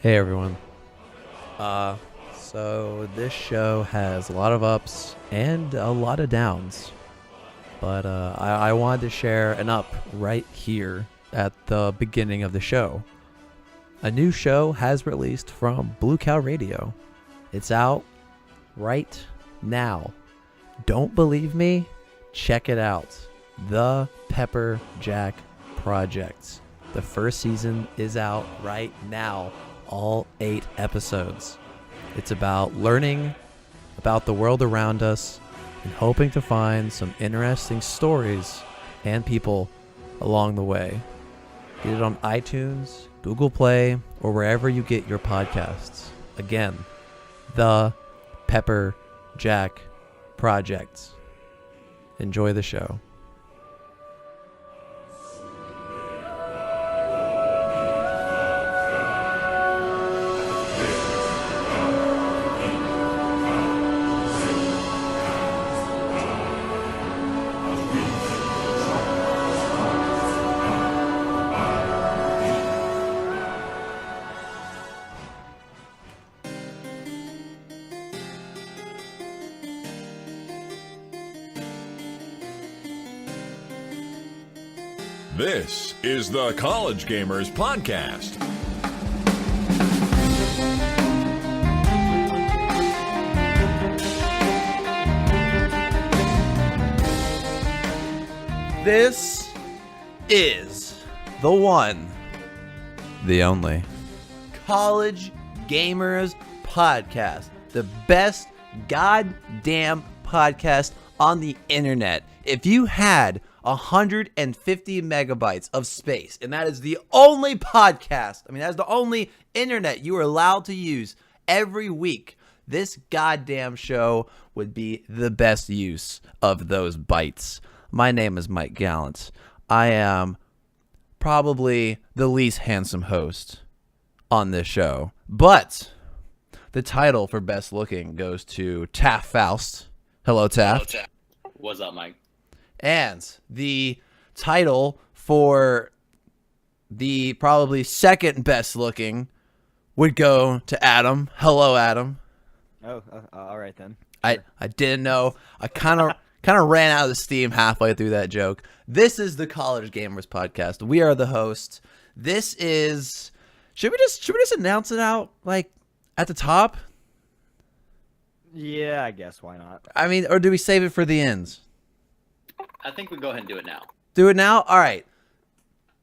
Hey everyone. So this show has a lot of ups and a lot of downs, but I wanted to share an up right here at the beginning of the show. A new show has released from Blue Cow Radio. It's out right now. Don't believe me? Check it out. The Pepper Jack Project. The first season is out right now. All 8 episodes. It's about learning about the world around us and hoping to find some interesting stories and people along the way. Get it on iTunes, Google Play, or wherever you get your podcasts. Again, The Pepper Jack Project. Enjoy the show. This is the College Gamers Podcast. This is the one, the only College Gamers Podcast. The best goddamn podcast on the internet. If you had 150 megabytes of space, and that is the only podcast, that's the only internet you are allowed to use every week, this goddamn show would be the best use of those bytes. My name is Mike Gallant. I am probably the least handsome host on this show, but the title for best looking goes to Taft Faust. Hello, Taft. Hello, Taft. What's up, Mike? And the title for the probably second best looking would go to Adam. Hello, Adam. Oh, all right then. I didn't know. I kind of ran out of steam halfway through that joke. This is the College Gamers Podcast. We are the hosts. This is. Should we just announce it out like at the top? Yeah, I guess why not? Or do we save it for the ends? I think we go ahead and do it now. Do it now? All right.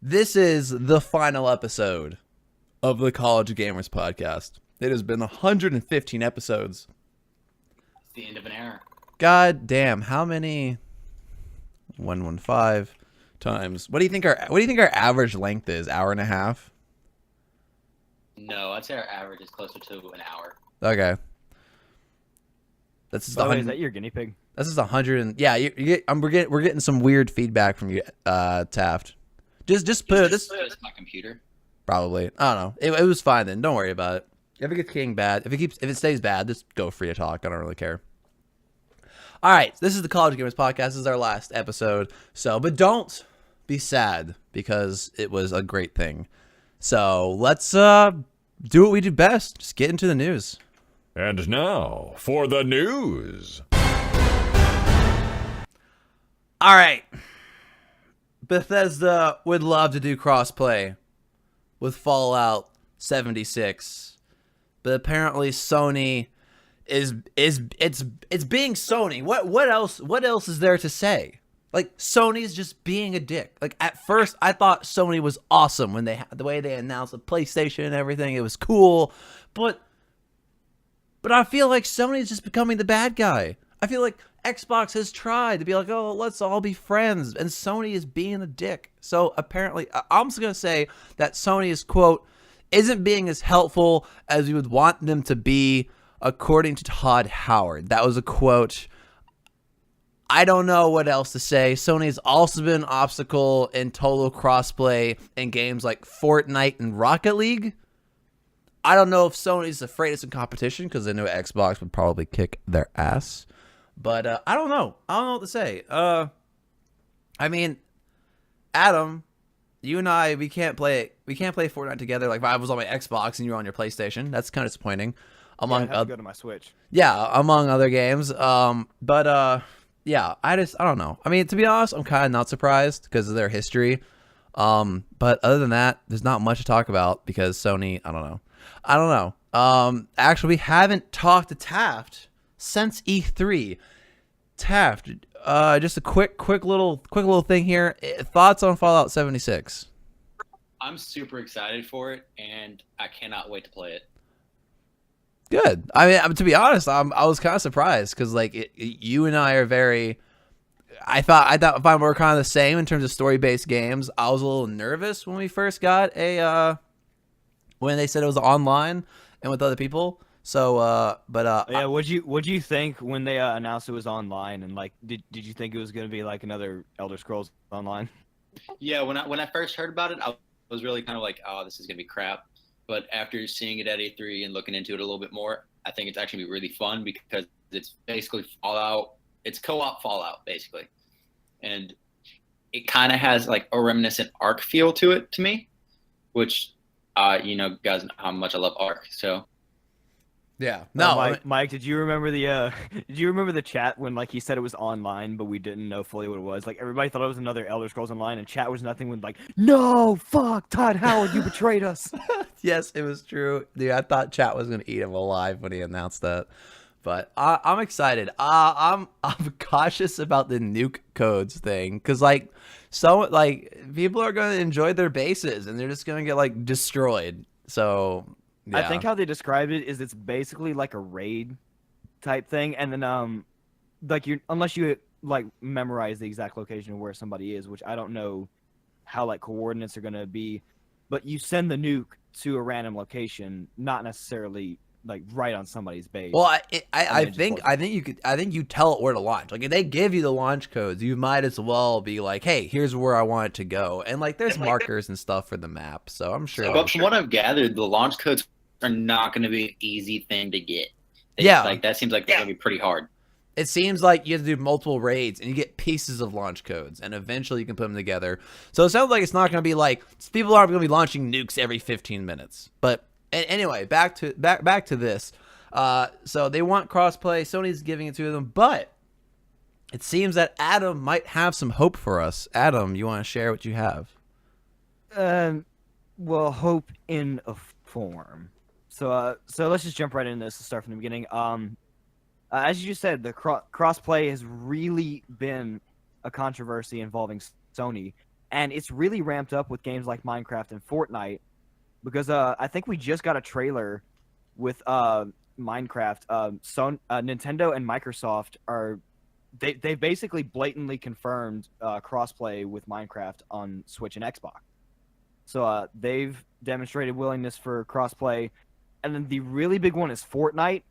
This is the final episode of the College Gamers Podcast. It has been 115 episodes. It's the end of an era. God damn, how many 115 times. What do you think our average length is? Hour and a half? No, I'd say our average is closer to an hour. Okay. That's just By the way, is that your guinea pig? This is 100. Yeah, we're getting some weird feedback from you, Taft. Just put this. It's my computer. Probably. I don't know. It was fine then. Don't worry about it. If it gets getting bad, if it stays bad, just go free to talk. I don't really care. All right, this is the College Gamers Podcast. This is our last episode. But don't be sad because it was a great thing. So let's do what we do best. Just get into the news. And now for the news. All right. Bethesda would love to do crossplay with Fallout 76, but apparently Sony is being Sony. What else is there to say? Like, Sony's just being a dick. Like, at first I thought Sony was awesome when the way they announced the PlayStation and everything. It was cool, but I feel like Sony's just becoming the bad guy. I feel like Xbox has tried to be like, oh, let's all be friends, and Sony is being a dick. So apparently, I'm just going to say that Sony is, quote, isn't being as helpful as we would want them to be, according to Todd Howard. That was a quote. I don't know what else to say. Sony has also been an obstacle in total crossplay in games like Fortnite and Rocket League. I don't know if Sony's afraid of some competition because they know Xbox would probably kick their ass. But I don't know. I don't know what to say. Adam, you and I, we can't play Fortnite together. Like if I was on my Xbox and you were on your PlayStation, that's kind of disappointing. I'd have to go to my Switch. Yeah, among other games. Yeah, I don't know. I mean, to be honest, I'm kind of not surprised because of their history. But other than that, there's not much to talk about because Sony, I don't know. Actually, we haven't talked to Taft since E3. Taft, just a quick little thing here. Thoughts on Fallout 76? I'm super excited for it, and I cannot wait to play it. Good. I mean, to be honest, I was kind of surprised because like you and I are very. I thought if we were kind of the same in terms of story-based games. I was a little nervous when we first got when they said it was online and with other people. So, Yeah, what'd you think when they announced it was online, and like did you think it was gonna be like another Elder Scrolls Online? Yeah, when I first heard about it, I was really kind of like, oh, this is gonna be crap. But after seeing it at E3 and looking into it a little bit more, I think it's actually really fun because it's basically Fallout. It's co-op Fallout, basically. And it kind of has like a reminiscent Ark feel to it to me, which, guys know how much I love Ark. So, yeah. No, Mike, did you remember the chat when like he said it was online, but we didn't know fully what it was? Like everybody thought it was another Elder Scrolls Online, and chat was nothing when like, no, fuck, Todd Howard, you betrayed us. Yes, it was true. Dude, I thought chat was gonna eat him alive when he announced that. But I'm excited. I'm cautious about the nuke codes thing because people are gonna enjoy their bases and they're just gonna get like destroyed. So yeah. I think how they described it is it's basically like a raid type thing, and then unless you like memorize the exact location of where somebody is, which I don't know how like coordinates are gonna be, but you send the nuke to a random location, not necessarily like right on somebody's base. Well, I think you tell it where to launch. Like if they give you the launch codes, you might as well be like, hey, here's where I want it to go, and like there's markers and stuff for the map. So I'm sure. But from what I've gathered, the launch codes are not going to be an easy thing to get. Yeah, that seems like they're going to be pretty hard. It seems like you have to do multiple raids and you get pieces of launch codes and eventually you can put them together. So it sounds like it's not going to be like people aren't going to be launching nukes every 15 minutes. But anyway, back to this. So they want crossplay. Sony's giving it to them, but it seems that Adam might have some hope for us. Adam, you want to share what you have? Well, hope in a form. So let's just jump right into this and start from the beginning. As you just said, the crossplay has really been a controversy involving Sony, and it's really ramped up with games like Minecraft and Fortnite, because I think we just got a trailer with Minecraft. Nintendo and Microsoft they basically blatantly confirmed crossplay with Minecraft on Switch and Xbox. So they've demonstrated willingness for crossplay, and then the really big one is Fortnite.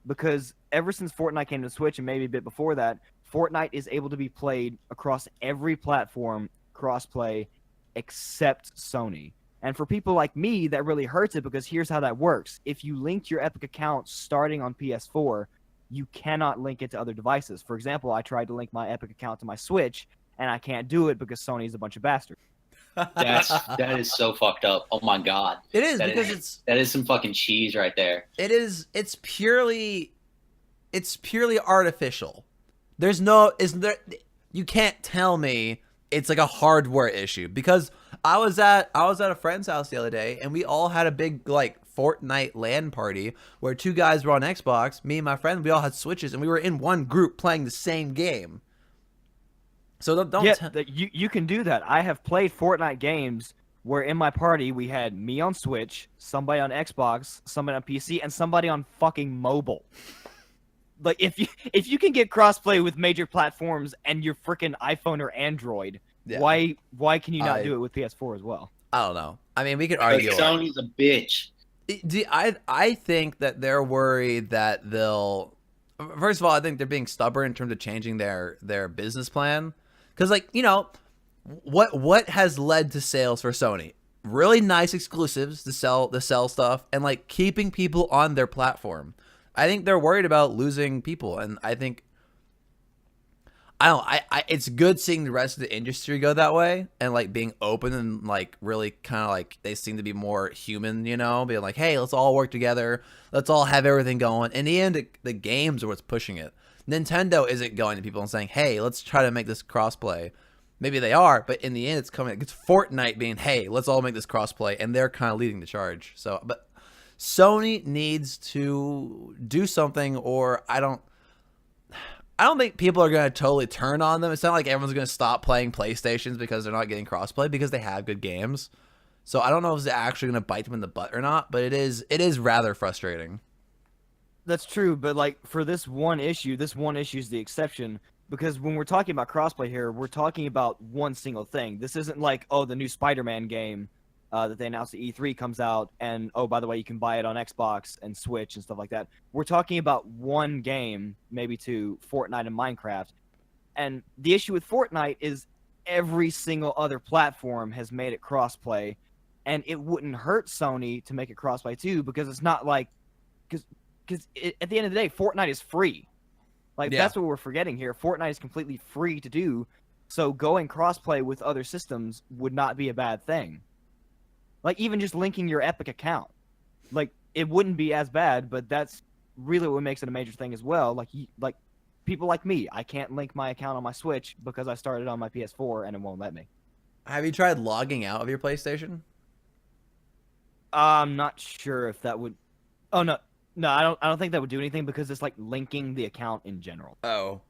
Because ever since Fortnite came to Switch, and maybe a bit before that, Fortnite is able to be played across every platform, crossplay, except Sony. And for people like me, that really hurts it, because here's how that works. If you linked your Epic account starting on PS4, you cannot link it to other devices. For example, I tried to link my Epic account to my Switch, and I can't do it because Sony's a bunch of bastards. That is so fucked up. Oh my god. It is, because that is some fucking cheese right there. It is. It's purely artificial. You can't tell me it's like a hardware issue, because I was at a friend's house the other day and we all had a big like Fortnite LAN party where two guys were on Xbox, me and my friend, we all had Switches and we were in one group playing the same game. So you can do that. I have played Fortnite games where in my party we had me on Switch, somebody on Xbox, somebody on PC, and somebody on fucking mobile. Like if you can get crossplay with major platforms and your freaking iPhone or Android, yeah, why can you not do it with PS4 as well? I don't know. I mean, we could argue. Sony's a bitch. I think that they're worried that they'll. First of all, I think they're being stubborn in terms of changing their business plan. Because, like, what has led to sales for Sony? Really nice exclusives to sell stuff, and like keeping people on their platform. I think they're worried about losing people, and I think it's good seeing the rest of the industry go that way and like being open and like really kind of like they seem to be more human, you know, being like, hey, let's all work together, let's all have everything going. In the end, the games are what's pushing it. Nintendo isn't going to people and saying, hey, let's try to make this crossplay. Maybe they are, but in the end, it's Fortnite being, hey, let's all make this crossplay, and they're kind of leading the charge. So, but Sony needs to do something, or I don't think people are going to totally turn on them. It's not like everyone's going to stop playing PlayStations because they're not getting crossplay, because they have good games. So I don't know if it's actually going to bite them in the butt or not, but it is rather frustrating. That's true, but like for this one issue is the exception, because when we're talking about crossplay here, we're talking about one single thing. This isn't like, oh, the new Spider-Man game that they announced at E3 comes out, and oh, by the way, you can buy it on Xbox and Switch and stuff like that. We're talking about one game, maybe two, Fortnite and Minecraft. And the issue with Fortnite is every single other platform has made it crossplay, and it wouldn't hurt Sony to make it crossplay too, because it's not like, because at the end of the day, Fortnite is free. Like, that's what we're forgetting here. Fortnite is completely free to do, so going crossplay with other systems would not be a bad thing. Like, even just linking your Epic account. Like, it wouldn't be as bad, but that's really what makes it a major thing as well. Like, people like me, I can't link my account on my Switch because I started on my PS4 and it won't let me. Have you tried logging out of your PlayStation? I'm not sure if that would... Oh, no. No, I don't think that would do anything because it's like linking the account in general. Oh,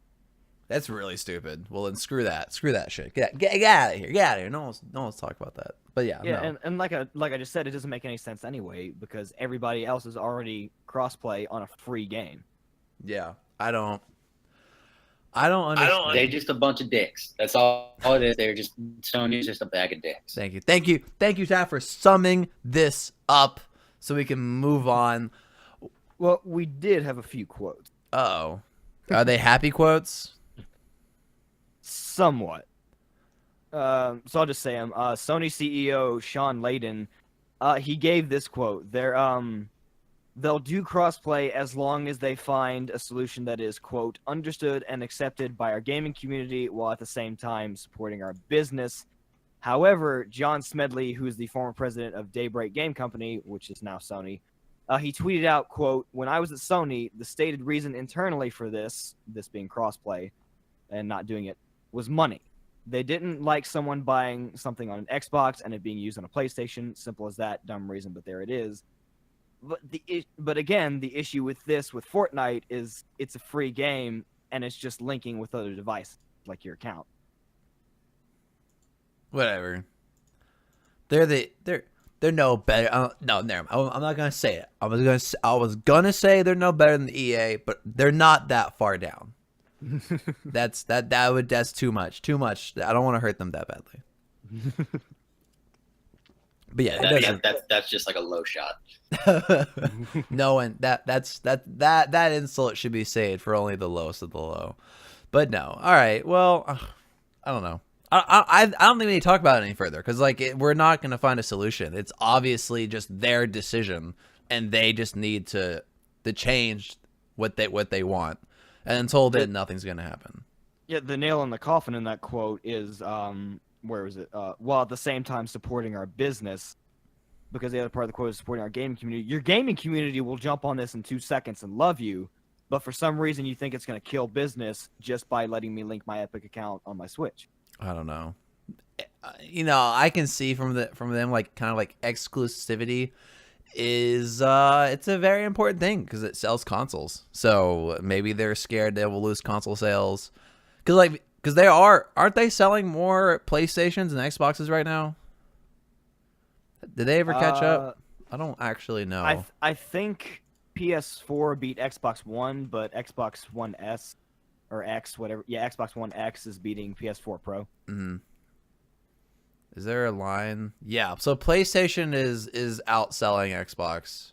that's really stupid. Well, then screw that shit. Get out of here. Get out of here. No one's talking about that. But yeah, no. and like I just said, it doesn't make any sense anyway because everybody else is already crossplay on a free game. Yeah, I don't understand. They're just a bunch of dicks. That's all it is. Sony's just a bag of dicks. Thank you, Tad, for summing this up so we can move on. Well, we did have a few quotes. Uh-oh. Are they happy quotes? Somewhat. So I'll just say them. Sony CEO Sean Layden, he gave this quote. They'll do crossplay as long as they find a solution that is, quote, understood and accepted by our gaming community while at the same time supporting our business. However, John Smedley, who is the former president of Daybreak Game Company, which is now Sony, he tweeted out, quote, when I was at Sony, the stated reason internally for this being crossplay and not doing it, was money. They didn't like someone buying something on an Xbox and it being used on a PlayStation. Simple as that. Dumb reason, but there it is. But again, the issue with Fortnite is it's a free game and it's just linking with other devices, like your account. Whatever. They're no better. No, never mind. I'm not gonna say it. I was gonna say they're no better than EA, but they're not that far down. That's too much. Too much. I don't want to hurt them that badly. But yeah, that's just like a low shot. No one that insult should be saved for only the lowest of the low. But no. All right. Well, I don't know. I don't think we need to talk about it any further because we're not going to find a solution. It's obviously just their decision, and they just need to change what they want. And until then, nothing's going to happen. Yeah, the nail in the coffin in that quote is where is it? While at the same time supporting our business, because the other part of the quote is supporting our gaming community. Your gaming community will jump on this in 2 seconds and love you, but for some reason you think it's going to kill business just by letting me link my Epic account on my Switch. I don't know. I can see from them kind of exclusivity is it's a very important thing because it sells consoles. So maybe they're scared they will lose console sales because they aren't they selling more PlayStations and Xboxes right now? Did they ever catch up? I don't actually know. I think PS4 beat Xbox One, but Xbox One S or X, whatever. Yeah, Xbox One X is beating PS4 Pro. Mm-hmm. Is there a line? Yeah. So PlayStation is outselling Xbox,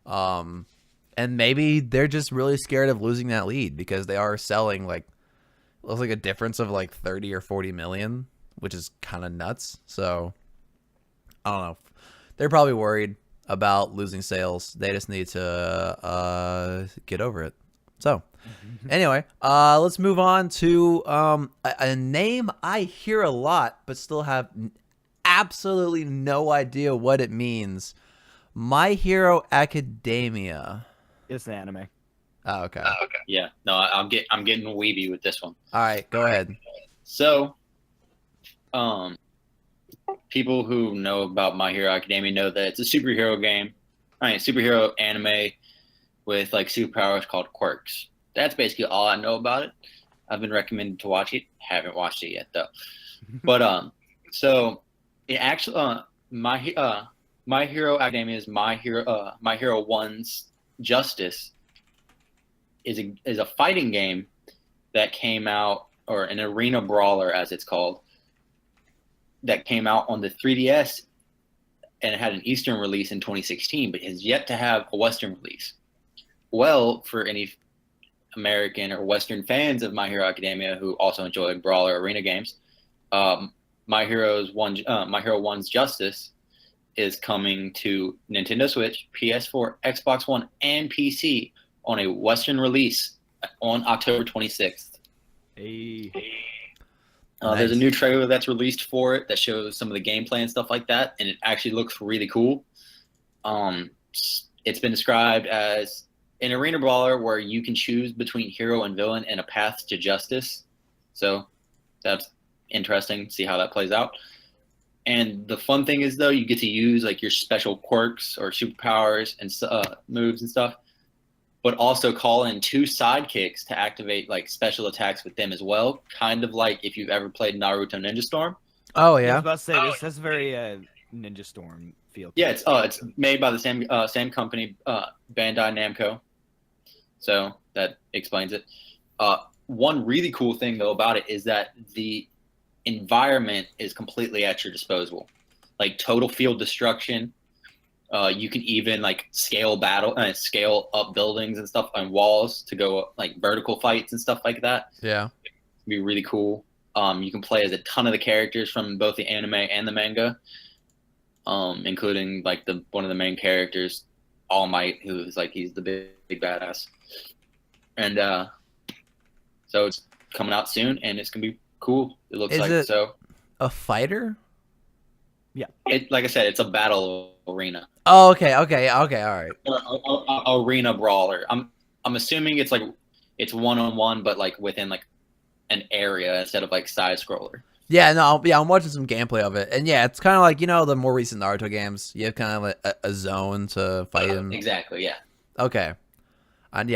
and maybe they're just really scared of losing that lead because they are selling looks like a difference of 30 or 40 million, which is kind of nuts. So I don't know. They're probably worried about losing sales. They just need to get over it. So, anyway, let's move on to a name I hear a lot, but still have absolutely no idea what it means. My Hero Academia. It's an anime. Oh, okay. Yeah, no, I'm getting weeby with this one. All right, go ahead. So, people who know about My Hero Academia know that it's a superhero game. Superhero anime with like superpowers called quirks. That's basically all I know about it. I've been recommended to watch it. Haven't watched it yet though. But so it actually My Hero Academia is My Hero One's Justice is a fighting game that came out, or an arena brawler as it's called, that came out on the 3DS, and it had an Eastern release in 2016, but has yet to have a Western release. Well, for any American or Western fans of My Hero Academia who also enjoy brawler arena games, My Hero One's Justice is coming to Nintendo Switch, PS4, Xbox One, and PC on a Western release on October 26th. Hey. There's a new trailer that's released for it that shows some of the gameplay and stuff like that, and it actually looks really cool. It's been described as an arena brawler where you can choose between hero and villain and a path to justice. So that's interesting. See how that plays out. And the fun thing is, though, you get to use like your special quirks or superpowers and moves and stuff, but also call in 2 sidekicks to activate like special attacks with them as well. Kind of like if you've ever played Naruto Ninja Storm. Oh I was yeah. about to say this has very Ninja Storm feel. To Yeah, it. it's made by the same company, Bandai Namco. So that explains it. One really cool thing though about it is that the environment is completely at your disposal, like total field destruction. You can even like scale up buildings and stuff on walls to go like vertical fights and stuff like that. Yeah. It'd be really cool. You can play as a ton of the characters from both the anime and the manga, including like one of the main characters, All Might, who's like he's the big badass. And so it's coming out soon, and it's gonna be cool. It looks Is like it- so. A fighter? Like I said, it's a battle arena. Oh, okay, all right. Arena brawler. I'm assuming it's like it's one-on-one, but like within like an area instead of like side scroller. Yeah, no, yeah, I'm watching some gameplay of it, and yeah, it's kind of like the more recent Naruto games. You have kind of like a zone to fight in. Exactly. Yeah. Okay, I need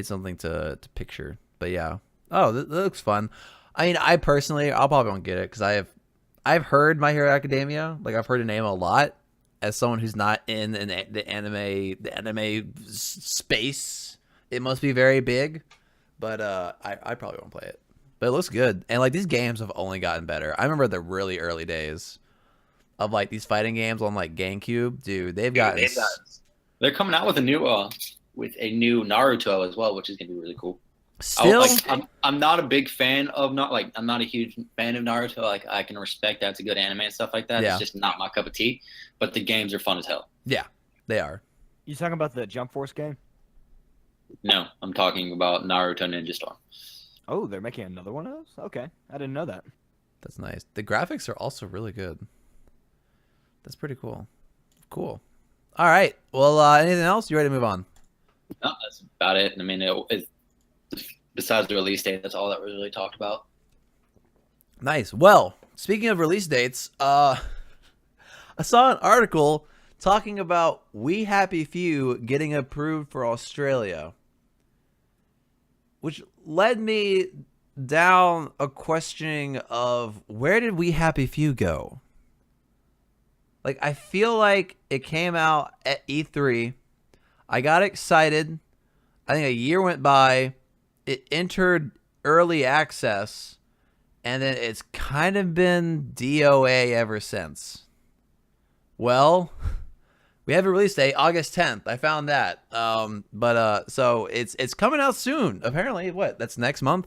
something to picture, but yeah. Oh, that looks fun. I mean, I personally, I'll probably won't get it because I've heard My Hero Academia. Like I've heard the name a lot. As someone who's not in the anime space, it must be very big. But I probably won't play it. But it looks good, and like these games have only gotten better. I remember the really early days of like these fighting games on like GameCube. Dude, they've gotten. They're coming out with a new Naruto as well, which is gonna be really cool. Still, I'm not a big fan of I'm not a huge fan of Naruto. Like I can respect that it's a good anime and stuff like that. Yeah. It's just not my cup of tea. But the games are fun as hell. yeah, they are. You talking about the Jump Force game? No, I'm talking about Naruto Ninja Storm. Oh, they're making another one of those? Okay. I didn't know that. That's nice. The graphics are also really good. That's pretty cool. Cool. All right. Well, anything else? You ready to move on? No, that's about it. I mean, besides the release date, that's all that was really talked about. Nice. Well, speaking of release dates, I saw an article talking about We Happy Few getting approved for Australia, which led me down a questioning of where did We Happy Few go? Like, I feel like it came out at E3. I got excited. I think a year went by. It entered early access, and then it's kind of been DOA ever since. Well, we have a release date, August 10th. I found that. So it's coming out soon. Apparently, what? That's next month.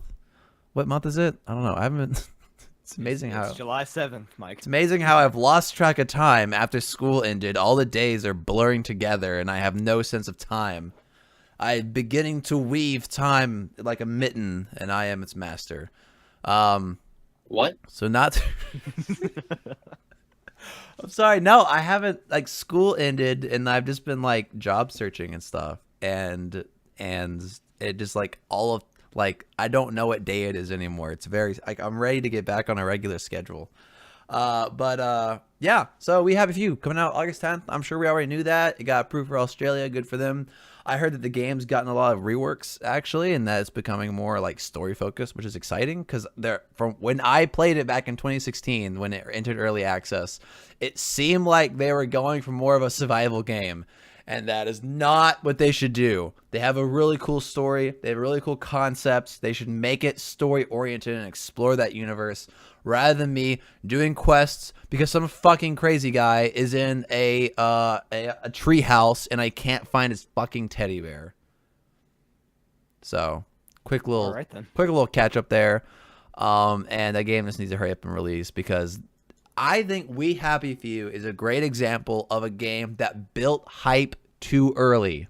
What month is it? I don't know. I haven't. It's amazing how. It's July 7th, Mike. It's amazing how I've lost track of time after school ended. All the days are blurring together, and I have no sense of time. I'm beginning to weave time like a mitten, and I am its master. Um, What? so not. I'm sorry. No, I haven't. Like, school ended, and I've just been like job searching and stuff, and it just like all of like I don't know what day it is anymore. It's very like I'm ready to get back on a regular schedule. But yeah. So we have a few coming out August 10th. I'm sure we already knew that. It got approved for Australia. Good for them. I heard that the game's gotten a lot of reworks actually, and that it's becoming more like story focused, which is exciting because they're from when I played it back in 2016 when it entered early access, it seemed like they were going for more of a survival game. And that is not what they should do. They have a really cool story. They have really cool concepts. They should make it story oriented and explore that universe rather than me doing quests because some fucking crazy guy is in a tree house and I can't find his fucking teddy bear. So, quick little catch up there. And that game just needs to hurry up and release because I think We Happy Few is a great example of a game that built hype too early.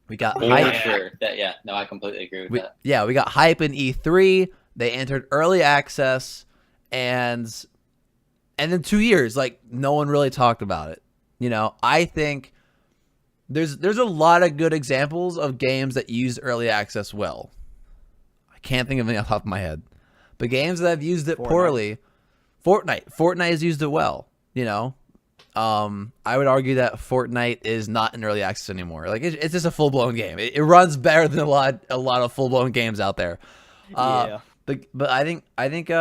We got hype. Sure. No, I completely agree with that. Yeah, we got hype in E3. They entered early access, and then 2 years, like no one really talked about it. You know, I think there's a lot of good examples of games that use early access well. I can't think of any off the top of my head, but games that have used it poorly. Fortnite has used it well, you know. I would argue that Fortnite is not in early access anymore. Like it's just a full blown game. It runs better than a lot of full blown games out there. Yeah. But I think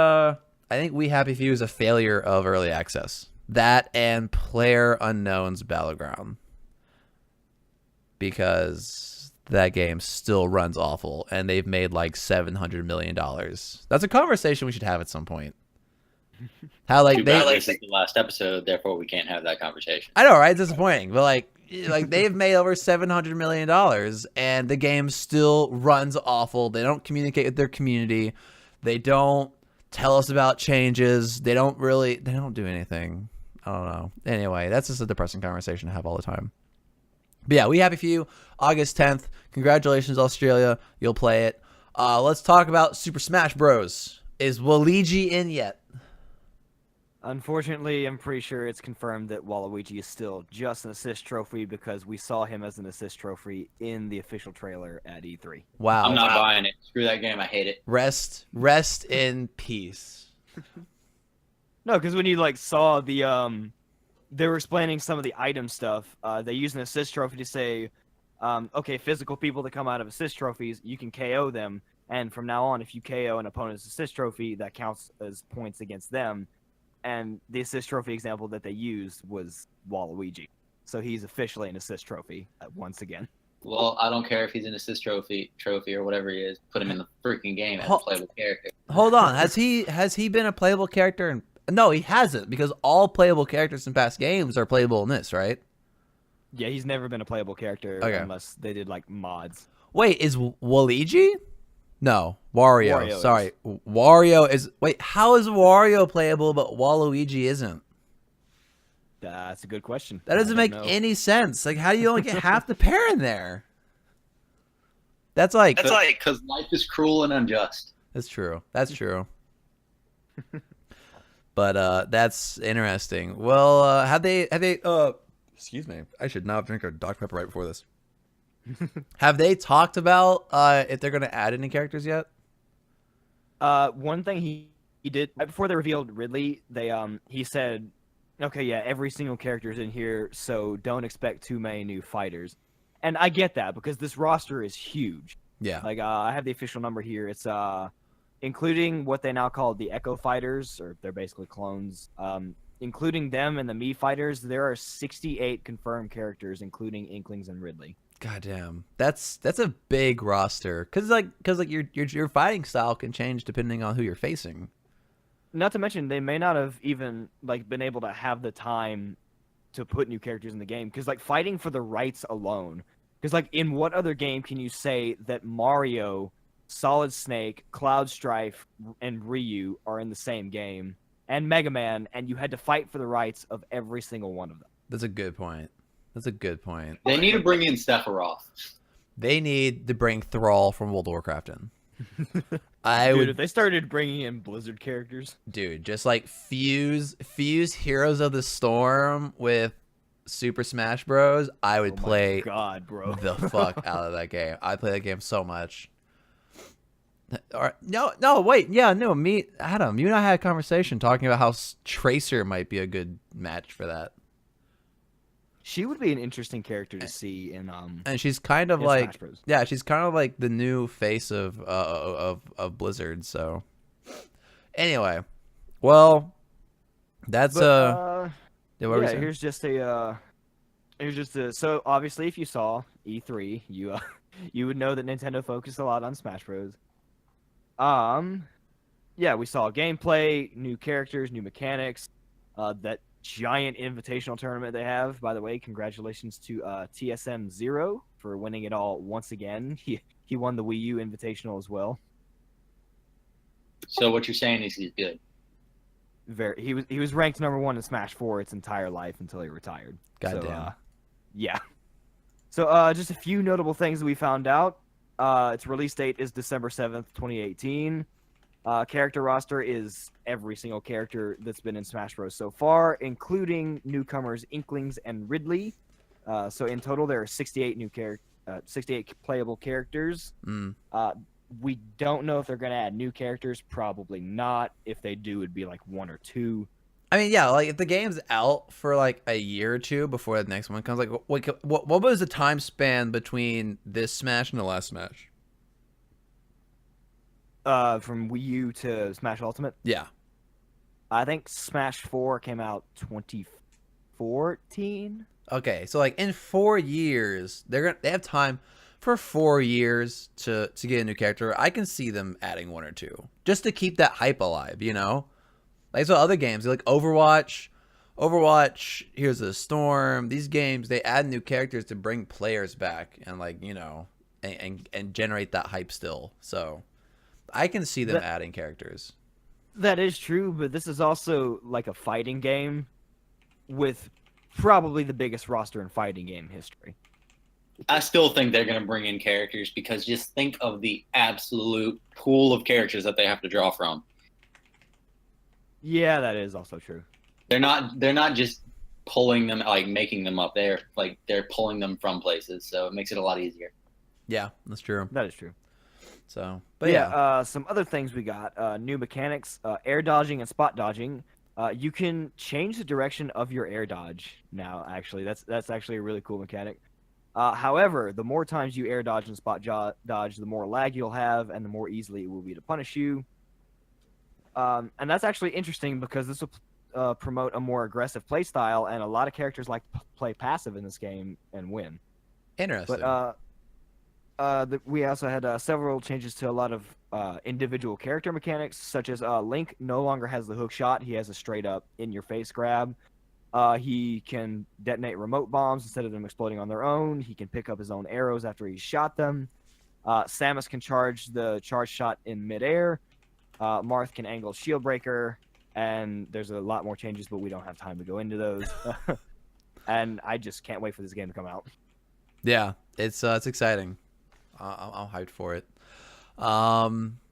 We Happy Few is a failure of early access. That and PlayerUnknown's Battleground, because that game still runs awful, and they've made like $700 million. That's a conversation we should have at some point. How like this is the last episode, therefore we can't have that conversation. I know, right? It's disappointing, but like they've made over $700 million, and the game still runs awful. They don't communicate with their community. They don't tell us about changes. They don't do anything. I don't know. Anyway, that's just a depressing conversation to have all the time. But yeah, We Happy Few, August 10th. Congratulations, Australia. You'll play it. Let's talk about Super Smash Bros. Is Waluigi in yet? Unfortunately, I'm pretty sure it's confirmed that Waluigi is still just an assist trophy because we saw him as an assist trophy in the official trailer at E3. Wow. I'm not buying it. Screw that game. I hate it. Rest in peace. No, because when you like saw the they were explaining some of the item stuff. They used an assist trophy to say, okay, physical people that come out of assist trophies, you can KO them, and from now on, if you KO an opponent's assist trophy, that counts as points against them. And the assist trophy example that they used was Waluigi. So he's officially an assist trophy once again. Well, I don't care if he's an assist trophy or whatever he is. Put him in the freaking game as a playable character. Hold on. Has he been a playable character? No, he hasn't, because all playable characters in past games are playable in this, right? Yeah, he's never been a playable character unless they did like mods. Wait, is Waluigi? No, Wario. Wario Sorry. Wario is... Wait, how is Wario playable but Waluigi isn't? That's a good question. That doesn't make any sense. Like, how do you only get half the pair in there? That's like... Because life is cruel and unjust. That's true. But that's interesting. Well, have they excuse me. I should not drink a Dr. Pepper right before this. Have they talked about if they're going to add any characters yet? One thing he did right before they revealed Ridley, he said, okay, yeah, every single character is in here, so don't expect too many new fighters. And I get that because this roster is huge. Yeah. Like I have the official number here. It's including what they now call the Echo Fighters, or they're basically clones. Including them and the Mii Fighters, there are 68 confirmed characters, including Inklings and Ridley. Goddamn, that's a big roster. Cause your fighting style can change depending on who you're facing. Not to mention, they may not have even like been able to have the time to put new characters in the game. Because like fighting for the rights alone. Because like in what other game can you say that Mario, Solid Snake, Cloud Strife, and Ryu are in the same game, and Mega Man, and you had to fight for the rights of every single one of them? That's a good point. That's a good point. They need to bring in Sephiroth. They need to bring Thrall from World of Warcraft in. I Dude, would, if they started bringing in Blizzard characters, dude, just like fuse Heroes of the Storm with Super Smash Bros. I would oh my play God, bro. the fuck out of that game. I play that game so much. No, wait, yeah, no, Adam, you and I had a conversation talking about how Tracer might be a good match for that. She would be an interesting character to see in And she's kind of in like, Smash Bros. yeah, she's kind of like the new face of Blizzard. So, anyway, well, that's But, yeah, what were we yeah, saying? here's just a so obviously if you saw E3, you you would know that Nintendo focused a lot on Smash Bros. Yeah, we saw gameplay, new characters, new mechanics, that giant invitational tournament they have. By the way, congratulations to TSM Zero for winning it all once again. He won the Wii U Invitational as well. So what you're saying is he's good. He was ranked number 1 in Smash 4 its entire life until he retired. Goddamn. So, yeah. So just a few notable things that we found out. Its release date is December 7th, 2018. Character roster is every single character that's been in Smash Bros. So far, including newcomers Inklings and Ridley. So in total, there are 68 68 playable characters. Mm. We don't know if they're going to add new characters. Probably not. If they do, it'd be like 1 or 2. I mean, yeah, like if the game's out for like a year or two before the next one comes, like what was the time span between this Smash and the last Smash? From Wii U to Smash Ultimate. Yeah. I think Smash 4 came out 2014. Okay, so like in 4 years, they have time for 4 years to get a new character. I can see them adding 1 or 2 just to keep that hype alive, you know? Like so other games, like Overwatch, Here's the Storm, these games, they add new characters to bring players back and like, you know, and generate that hype still. So I can see them adding characters. That is true, but this is also like a fighting game with probably the biggest roster in fighting game history. I still think they're going to bring in characters because just think of the absolute pool of characters that they have to draw from. Yeah, that is also true. They're not just pulling them, like making them up. They're pulling them from places, so it makes it a lot easier. Yeah, that's true. That is true. So, but yeah. Some other things we got. New mechanics, air dodging and spot dodging. You can change the direction of your air dodge now, actually. That's actually a really cool mechanic. However, the more times you air dodge and spot dodge, the more lag you'll have and the more easily it will be to punish you. And that's actually interesting because this will promote a more aggressive play style, and a lot of characters like to play passive in this game and win. Interesting. But we also had several changes to a lot of individual character mechanics, such as Link no longer has the hook shot. He has a straight-up in-your-face grab. He can detonate remote bombs instead of them exploding on their own. He can pick up his own arrows after he's shot them. Samus can charge the charge shot in midair. Marth can angle shield breaker. And there's a lot more changes, but we don't have time to go into those. And I just can't wait for this game to come out. Yeah, it's exciting. I'm hyped for it.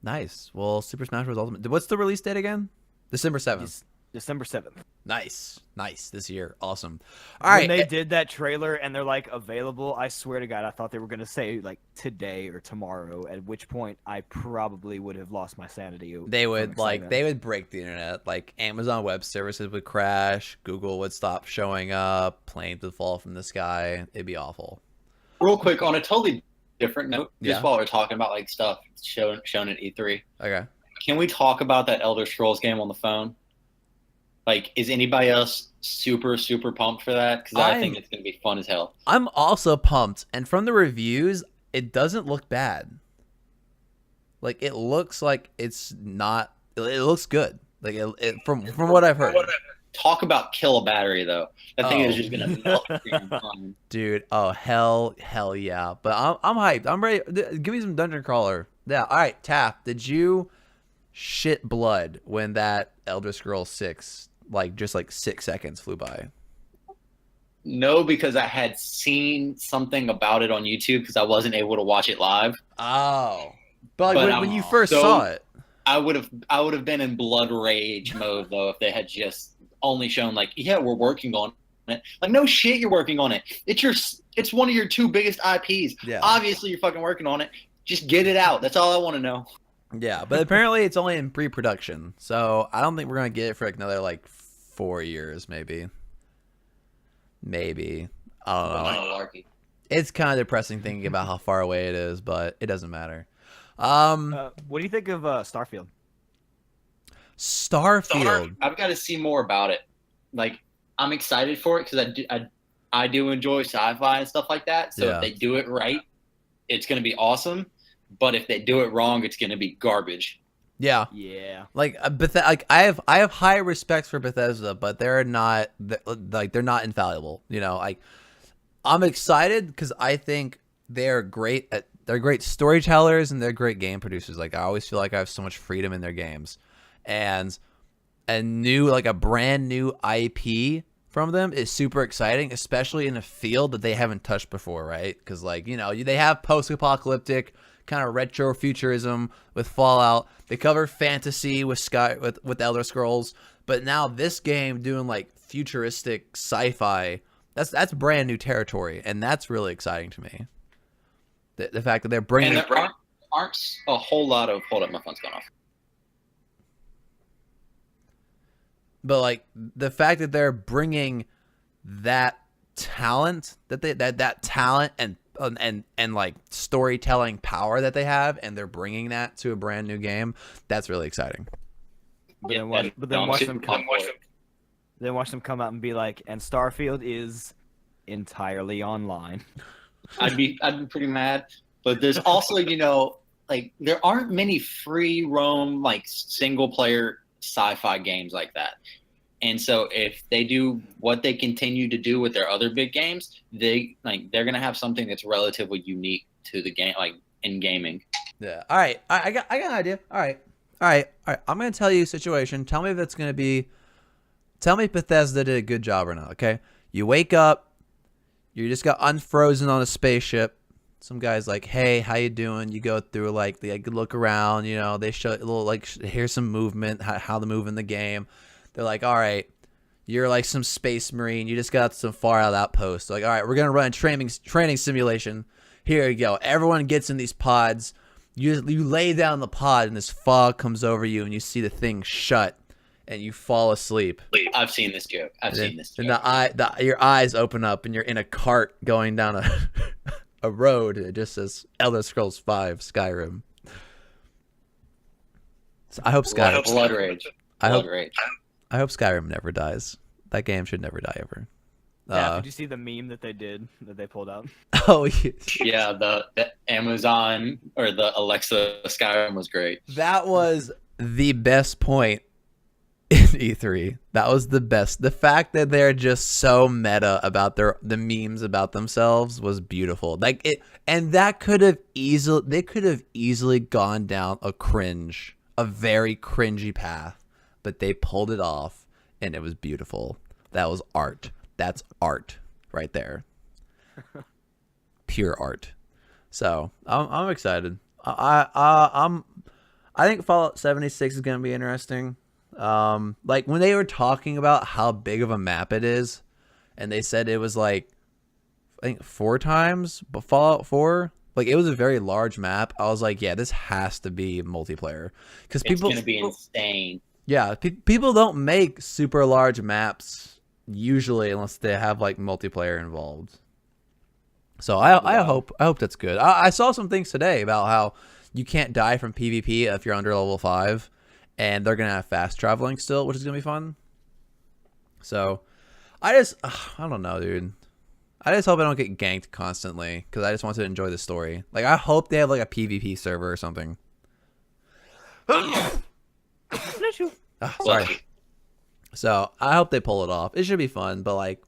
Nice. Well, Super Smash Bros. Ultimate. What's the release date again? December 7th. December 7th. Nice this year. Awesome. All right. When they did that trailer and they're like available, I swear to God, I thought they were gonna say like today or tomorrow. At which point, I probably would have lost my sanity. They would break the internet. Like Amazon Web Services would crash. Google would stop showing up. Planes would fall from the sky. It'd be awful. Real quick, on a totally different note, just Yeah. while we're talking about like stuff shown at E3, Okay. can we talk about that Elder Scrolls game on the phone? Like, is anybody else super pumped for that? Because I think it's going to be fun as hell. I'm also pumped, and from the reviews, it doesn't look bad. Like it looks like it's not. It looks good. Like from what I've heard. Talk about kill a battery though. That thing is just going to melt your mind. Dude, oh hell yeah! But I'm hyped. I'm ready. Give me some dungeon crawler. Yeah. All right, Taff. Did you shit blood when that Elder Scrolls 6 just 6 seconds flew by? No, because I had seen something about it on YouTube because I wasn't able to watch it live. Oh, but like But when I'm you first so- saw it, I would have been in blood rage mode though if they had just only shown like, yeah, we're working on it. Like, no shit, you're working on it. It's one of your two biggest IPs. Yeah. Obviously, you're fucking working on it. Just get it out. That's all I want to know. yeah. But apparently, it's only in pre-production, so I don't think we're gonna get it for like another like 4 years, maybe. Maybe I don't know. Malarkey. It's kind of depressing thinking about how far away it is, but it doesn't matter. What do you think of Starfield? Starfield. I've got to see more about it. Like, I'm excited for it because I do enjoy sci-fi and stuff like that. So Yeah. if they do it right, it's going to be awesome. But if they do it wrong, it's going to be garbage. Yeah. Yeah. Like like I have high respect for Bethesda, but they're not they're not infallible. You know, like I'm excited because I think they're great storytellers and they're great game producers. Like I always feel like I have so much freedom in their games, and a brand new IP from them is super exciting, especially in a field that they haven't touched before, right? Because like they have post-apocalyptic kind of retro futurism with Fallout. They cover fantasy with with Elder Scrolls, but now this game doing like futuristic sci-fi. That's brand new territory, and that's really exciting to me. The fact that they're bringing. And there aren't a whole lot of. Hold up, my phone's gone off. But like the fact that they're bringing that talent that talent and like storytelling power that they have, and they're bringing that to a brand new game, that's really exciting. But then watch them come out and be like, and Starfield is entirely online. I'd be pretty mad. But there's also, like there aren't many free roam like single player sci-fi games like that. And so if they do what they continue to do with their other big games, they're gonna have something that's relatively unique to the game, like in gaming. Yeah. All right. I got an idea. All right. I'm gonna tell you a situation. Tell me if it's gonna be. Tell me if Bethesda did a good job or not. Okay. You wake up. You just got unfrozen on a spaceship. Some guy's like, "Hey, how you doing?" You go through like they look around. They show a little like here's some movement, how to move in the game. They're like, "All right, you're like some space marine. You just got some far out outpost." They're like, "All right, we're gonna run a training simulation. Here you go. Everyone gets in these pods. You lay down the pod, and this fog comes over you, and you see the thing shut, and you fall asleep. I've seen this joke. And your eyes open up, and you're in a cart going down a road. It just says Elder Scrolls V Skyrim. So I hope Skyrim. Blood rage. I hope Skyrim never dies. That game should never die ever. Yeah, did you see the meme that they pulled out? Oh, yeah. Yeah, the Amazon or the Alexa Skyrim was great. That was the best point in E3. That was the best. The fact that they're just so meta about the memes about themselves was beautiful. Like it, and that could have easily gone down a very cringy path, but they pulled it off, and it was beautiful. That was art. That's art right there. Pure art. So I'm excited. I think Fallout 76 is gonna be interesting. Like when they were talking about how big of a map it is, and they said it was like I think 4 times Fallout 4. Like it was a very large map. I was like, yeah, this has to be multiplayer because It's gonna be insane. Yeah, people don't make super large maps usually unless they have like multiplayer involved. So I hope that's good. I saw some things today about how you can't die from PvP if you're under level 5, and they're gonna have fast traveling still, which is gonna be fun. So I don't know, dude. I just hope I don't get ganked constantly because I just want to enjoy the story. Like I hope they have like a PvP server or something. Sorry. So I hope they pull it off. It should be fun, but like,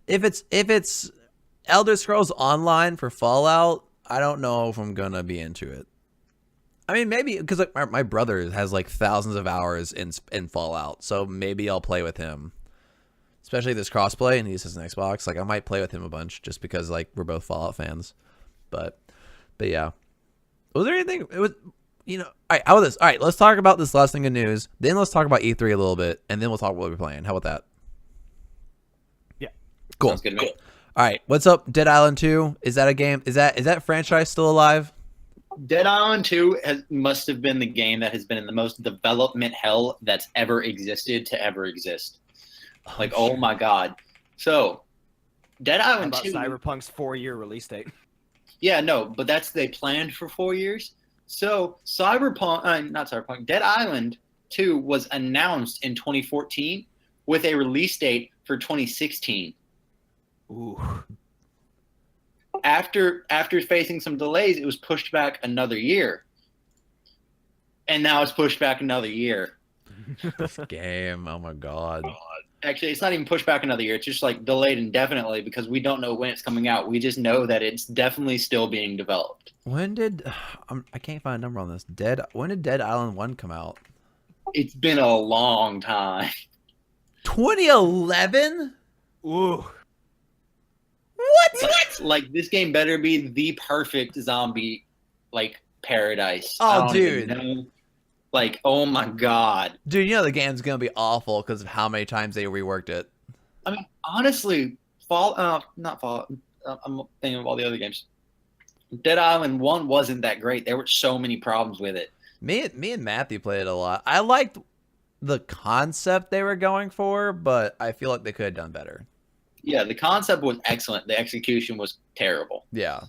if it's Elder Scrolls Online for Fallout, I don't know if I'm gonna be into it. I mean, maybe because like my brother has like thousands of hours in Fallout, so maybe I'll play with him. especially this crossplay, and he uses an Xbox. Like I might play with him a bunch just because like we're both Fallout fans. But yeah, was there anything? It was, you know. All right, how about this? All right, let's talk about this last thing of news. Then let's talk about E3 a little bit, and then we'll talk about what we're playing. How about that? Yeah. Cool. Sounds good to me. All right, what's up? Dead Island 2. Is that a game? Is that franchise still alive? Dead Island 2 must have been the game that has been in the most development hell that's ever existed to ever exist. Like, oh my god. So, Dead How Island about 2. Cyberpunk's 4-year release date? Yeah, no, but they planned for 4 years. So, not Cyberpunk, Dead Island 2 was announced in 2014 with a release date for 2016. Ooh. After facing some delays, it was pushed back another year. And now it's pushed back another year. This game. Oh my god. Actually, it's not even pushed back another year. It's just like delayed indefinitely because we don't know when it's coming out. We just know that it's definitely still being developed. When did I can't find a number on this. When did Dead Island 1 come out? It's been a long time. 2011? Ooh. What? Like this game better be the perfect zombie like paradise. Oh, I don't dude. even know. Like, oh my god. Dude, you know the game's gonna be awful because of how many times they reworked it. I mean, honestly, not Fallout. I'm thinking of all the other games. Dead Island 1 wasn't that great. There were so many problems with it. Me and Matthew played it a lot. I liked the concept they were going for, but I feel like they could have done better. Yeah, the concept was excellent. The execution was terrible. Yeah.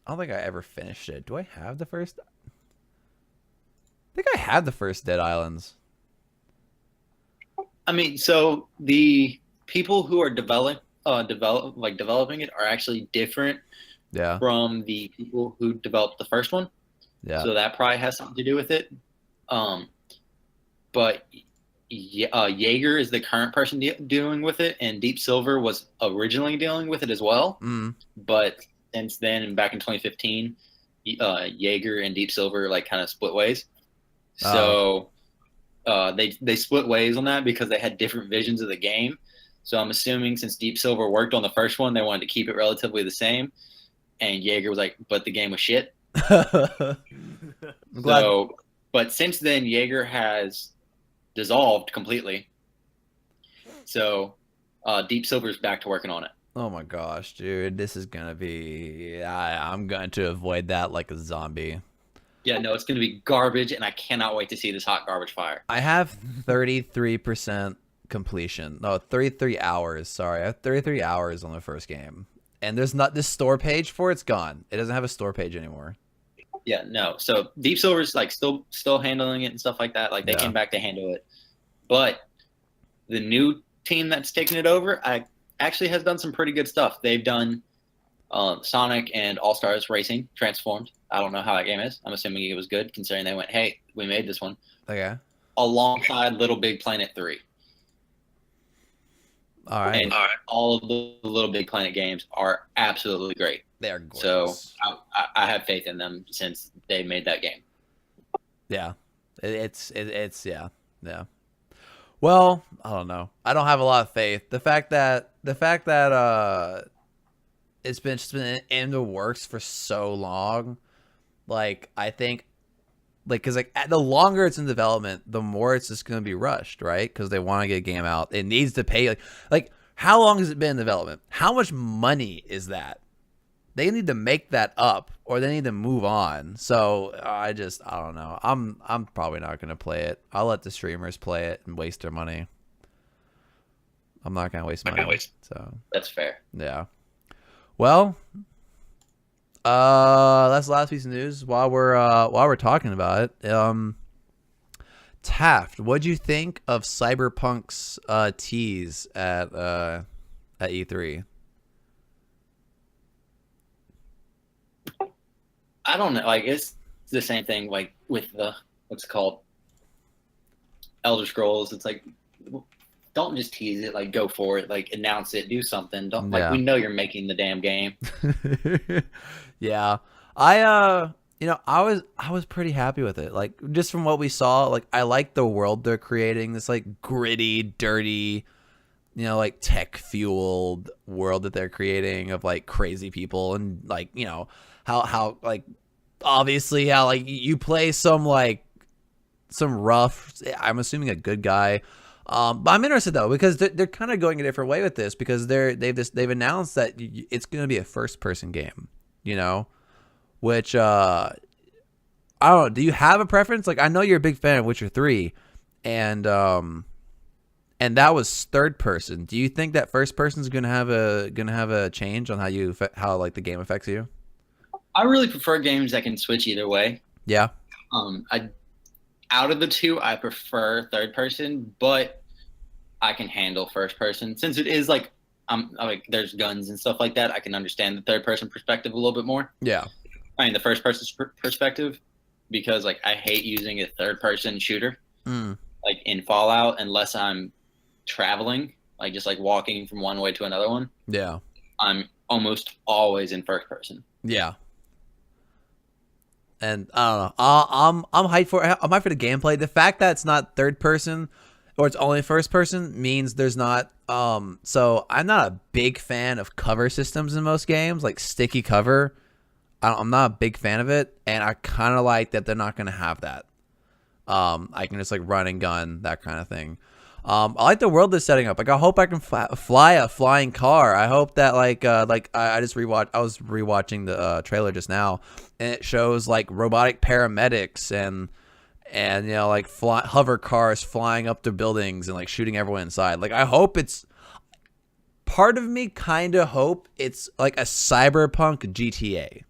I don't think I ever finished it. Do I have the first? I think I had the first Dead Islands. I mean, so the people who are developing it are actually different Yeah. from the people who developed the first one. Yeah. So that probably has something to do with it. But Jaeger is the current person dealing with it, and Deep Silver was originally dealing with it as well. Mm. But since then, and back in 2015, Jaeger and Deep Silver like kind of split ways. So they split ways on that because they had different visions of the game. So I'm assuming since Deep Silver worked on the first one, they wanted to keep it relatively the same. And Jaeger was like, but the game was shit. I'm glad. So, but since then, Jaeger has dissolved completely. So Deep Silver's back to working on it. Oh my gosh, dude, this is gonna be. I'm going to avoid that like a zombie. Yeah, no, it's going to be garbage, and I cannot wait to see this hot garbage fire. I have 33% completion. No, 33 hours. Sorry, I have 33 hours on the first game, and there's not this store page for it's gone. It doesn't have a store page anymore. Yeah, no. So Deep Silver's like still handling it and stuff like that. Like they came back to handle it, but the new team that's taking it over, actually has done some pretty good stuff. They've done Sonic and All Stars Racing Transformed. I don't know how that game is. I'm assuming it was good considering they went, hey, we made this one. Okay. Alongside Little Big Planet 3. All right. And all of the Little Big Planet games are absolutely great. They're gorgeous. So I have faith in them since they made that game. Yeah, it's yeah. Well, I don't know. I don't have a lot of faith. The fact that it's been in the works for so long, like I think, like because like the longer it's in development, the more it's just gonna be rushed, right? Because they want to get a game out. It needs to pay like how long has it been in development? How much money is that? They need to make that up, or they need to move on. So I don't know. I'm probably not gonna play it. I'll let the streamers play it and waste their money. I'm not gonna waste money. So That's fair. yeah. Well, that's the last piece of news. While we're talking about it, Taft, what'd you think of Cyberpunk's tease at E3? I don't know. Like it's the same thing. Like with the what's it called Elder Scrolls. It's like don't just tease it. Like go for it. Like announce it. Do something. Don't like we know you're making the damn game. Yeah, I was pretty happy with it. Like just from what we saw, like I like the world they're creating. This like gritty, dirty, like tech fueled world that they're creating of like crazy people and like, how like obviously how like you play some rough, I'm assuming a good guy. But I'm interested though because they're kind of going a different way with this because they've announced that it's going to be a first person game, which I don't know. Do you have a preference? Like I know you're a big fan of Witcher 3, and that was third person. Do you think that first person is going to have a change on how like the game affects you? I really prefer games that can switch either way. Yeah. Out of the two, I prefer third person, but I can handle first person since it is like there's guns and stuff like that. I can understand the third person perspective a little bit more. Yeah. I mean the first person perspective because like I hate using a third person shooter like in Fallout unless I'm traveling, like just like walking from one way to another one. Yeah. I'm almost always in first person. Yeah. And I don't know. I'm hyped for the gameplay. The fact that it's not third person or it's only first person means there's not. So I'm not a big fan of cover systems in most games, like sticky cover. I'm not a big fan of it, and I kind of like that they're not going to have that. I can just like run and gun, that kind of thing. I like the world they're setting up. Like I hope I can fly a flying car. I hope that I was rewatching the trailer just now, and it shows like robotic paramedics and like hover cars flying up to buildings and like shooting everyone inside. Like I hope it's part of me kind of hope it's like a cyberpunk GTA.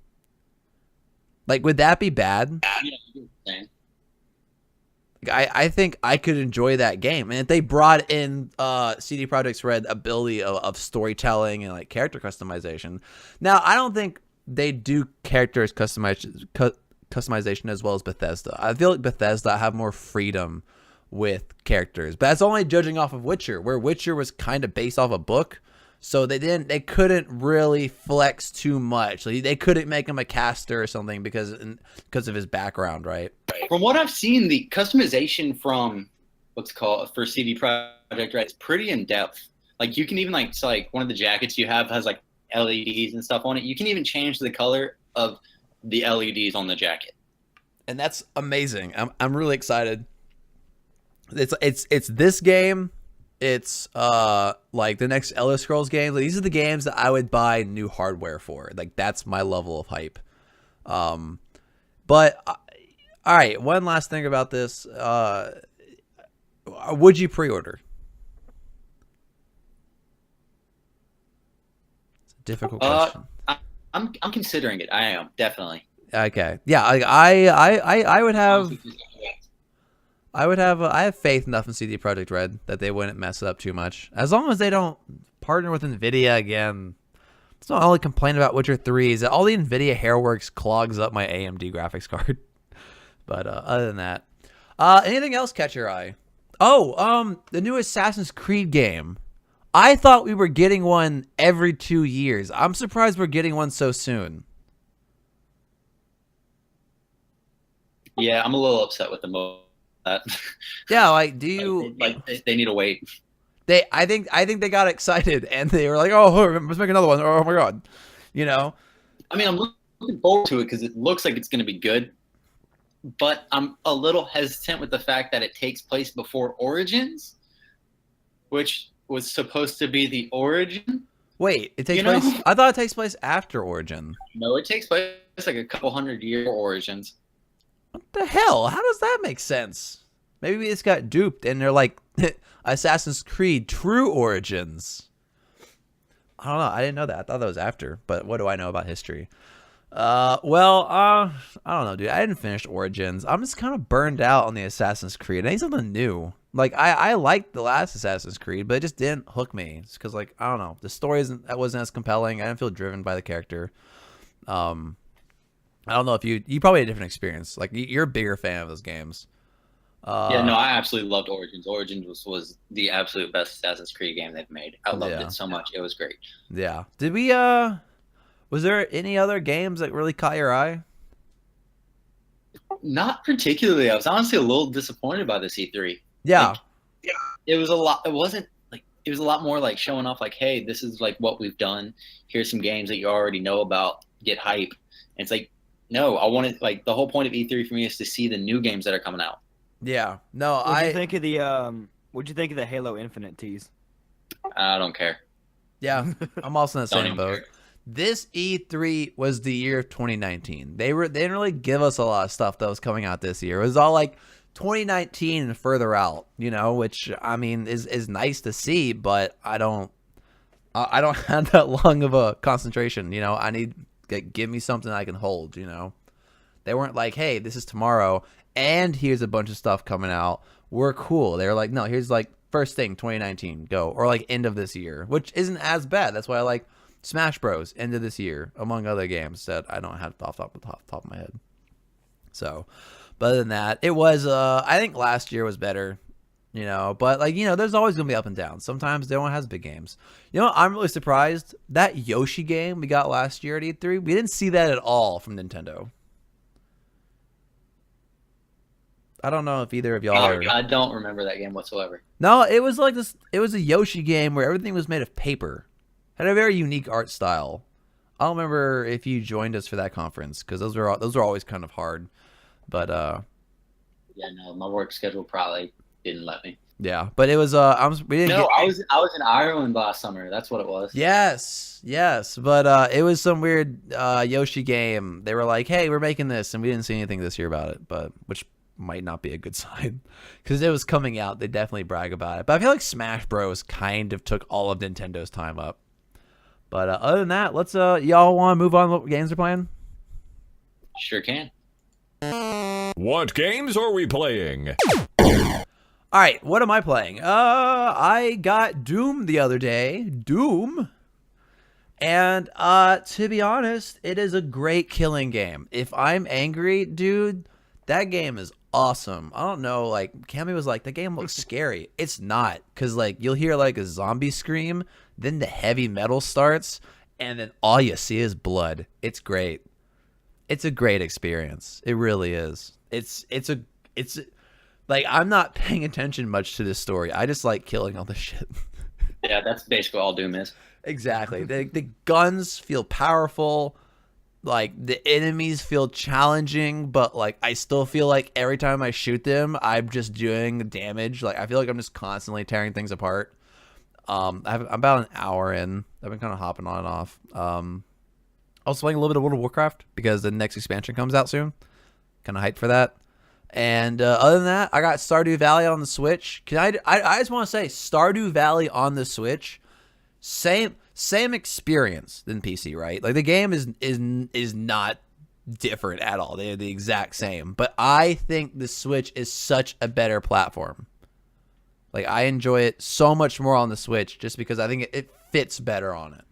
Like would that be bad? Yeah, I think I could enjoy that game, and if they brought in CD Projekt's Red ability of storytelling and like character customization. Now, I don't think they do characters customization as well as Bethesda. I feel like Bethesda have more freedom with characters, but that's only judging off of Witcher, where Witcher was kind of based off a book, so they couldn't really flex too much. Like, they couldn't make him a caster or something because of his background, right? From what I've seen, the customization from for CD Projekt Red is pretty in depth. Like you can even it's like one of the jackets you have has like LEDs and stuff on it. You can even change the color of the LEDs on the jacket, and that's amazing. I'm really excited. It's this game. It's like the next Elder Scrolls game. These are the games that I would buy new hardware for. Like that's my level of hype. But all right, one last thing about this. Would you pre-order? It's a difficult question. I'm considering it. I am definitely. Okay. Yeah. I would have. I have faith enough in CD Projekt Red that they wouldn't mess it up too much. As long as they don't partner with NVIDIA again. It's not only complaint about Witcher 3 is that all the NVIDIA hairworks clogs up my AMD graphics card. But other than that, anything else catch your eye? Oh, the new Assassin's Creed game. I thought we were getting one every 2 years. I'm surprised we're getting one so soon. Yeah, I'm a little upset with that. Yeah, like do you they need to wait. I think they got excited and they were like, "Oh, let's make another one." Oh my god. I mean, I'm looking forward to it because it looks like it's going to be good. But I'm a little hesitant with the fact that it takes place before Origins, which was supposed to be the origin. Wait, it takes place? I thought it takes place after Origin. No, it takes place like a couple hundred years before Origins. What the hell? How does that make sense? Maybe we just got duped and they're like Assassin's Creed True Origins. I don't know. I didn't know that. I thought that was after. But what do I know about history? I don't know, dude. I didn't finish Origins. I'm just kind of burned out on the Assassin's Creed. I need something new. Like I liked the last Assassin's Creed, but it just didn't hook me. It's because I don't know, the story wasn't as compelling. I didn't feel driven by the character. I don't know if you probably had a different experience. Like you're a bigger fan of those games. Yeah, no, I absolutely loved Origins. Origins was the absolute best Assassin's Creed game they've made. I loved it so much. It was great. Yeah. Did we was there any other games that really caught your eye? Not particularly. I was honestly a little disappointed by the C3. Yeah. It was a lot. It wasn't it was a lot more like showing off, like, hey, this is like what we've done. Here's some games that you already know about. Get hype. And it's like, no, I want it. Like the whole point of E3 for me is to see the new games that are coming out. Yeah. No, What'd you think of the Halo Infinite tease? I don't care. Yeah, I'm also in the Don't same even boat. care. This E3 was the year of 2019. They didn't really give us a lot of stuff that was coming out this year. It was all like 2019 and further out, which I mean is nice to see, but I don't have that long of a concentration. I need give me something I can hold. They weren't like, hey, this is tomorrow, and here's a bunch of stuff coming out. We're cool. They were like, no, here's like first thing 2019, go, or like end of this year, which isn't as bad. That's why I like Smash Bros. End of this year, among other games that I don't have off the top of my head. So, but other than that, it was I think last year was better, but like there's always gonna be up and down. Sometimes they don't have big games. I'm really surprised that Yoshi game we got last year at E3. We didn't see that at all from Nintendo. I don't know if either of y'all are... I don't remember that game whatsoever. No, it was like this. It was a Yoshi game where everything was made of paper. Had a very unique art style. I don't remember if you joined us for that conference because those are always kind of hard. But yeah, no, my work schedule probably didn't let me. yeah, but it was I was in Ireland last summer. That's what it was. Yes, but it was some weird Yoshi game. They were like, "Hey, we're making this," and we didn't see anything this year about it, but which might not be a good sign because it was coming out. They definitely brag about it, but I feel like Smash Bros kind of took all of Nintendo's time up. But other than that, let's y'all want to move on? What games are playing? Sure can. What games are we playing? All right, what am I playing? I got Doom the other day. Doom. And to be honest, it is a great killing game. If I'm angry, dude, that game is awesome. I don't know, like Cammy was like, the game looks scary. It's not, because like you'll hear like a zombie scream, then the heavy metal starts, and then all you see is blood. It's great. It's a great experience. It really is. It's like I'm not paying attention much to this story. I just like killing all the shit. Yeah, that's basically all Doom is. Exactly. The guns feel powerful. Like the enemies feel challenging, but like I still feel like every time I shoot them, I'm just doing damage. Like I feel like I'm just constantly tearing things apart. I'm about an hour in. I've been kind of hopping on and off. I was playing a little bit of World of Warcraft because the next expansion comes out soon. Kind of hyped for that. And other than that, I got Stardew Valley on the Switch. I just want to say Stardew Valley on the Switch, same experience than PC, right? Like the game is not different at all. They're the exact same. But I think the Switch is such a better platform. Like I enjoy it so much more on the Switch just because I think it fits better on it.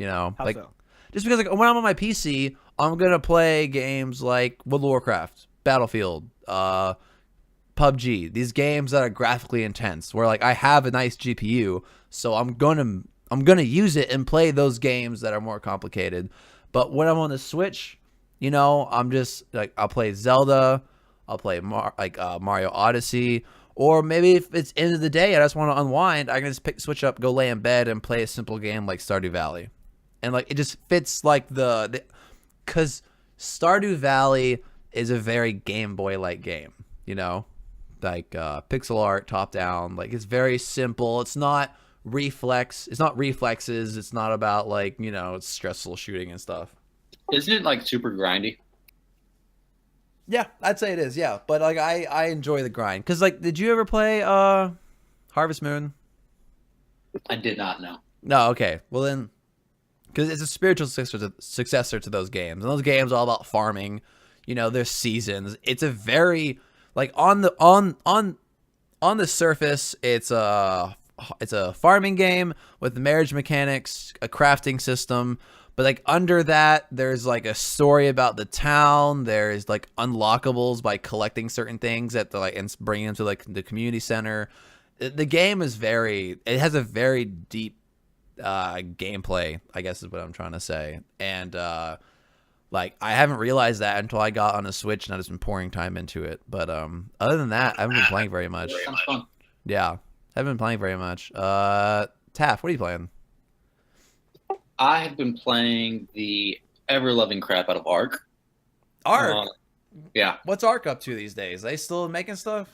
How like so? just because like when I'm on my PC, I'm gonna play games like World of Warcraft, Battlefield, PUBG. These games that are graphically intense, where like I have a nice GPU, so I'm gonna use it and play those games that are more complicated. But when I'm on the Switch, I'm just like I'll play Zelda, I'll play Mario Odyssey, or maybe if it's end of the day I just want to unwind, I can just Switch up, go lay in bed, and play a simple game like Stardew Valley, and like it just fits like because Stardew Valley is a very Game Boy like game, like pixel art, top down, like it's very simple. It's not reflexes. It's not about like it's stressful shooting and stuff. Isn't it like super grindy? Yeah, I'd say it is. Yeah, but like I enjoy the grind because like, did you ever play Harvest Moon? I did not know. No, okay. Well then, because it's a spiritual successor to those games, and those games are all about farming. There's seasons. It's a very like on the surface, it's a farming game with marriage mechanics, a crafting system. But like under that, there's like a story about the town. There's like unlockables by collecting certain things at the and bringing them to like the community center. The game is it has a very deep gameplay, I guess is what I'm trying to say. And like I haven't realized that until I got on a Switch and I've just been pouring time into it. But other than that, I haven't been playing very much. Sounds fun. Yeah. Haven't been playing very much. Taff, what are you playing? I have been playing the ever-loving crap out of Ark. Ark. Yeah. What's Ark up to these days? They still making stuff?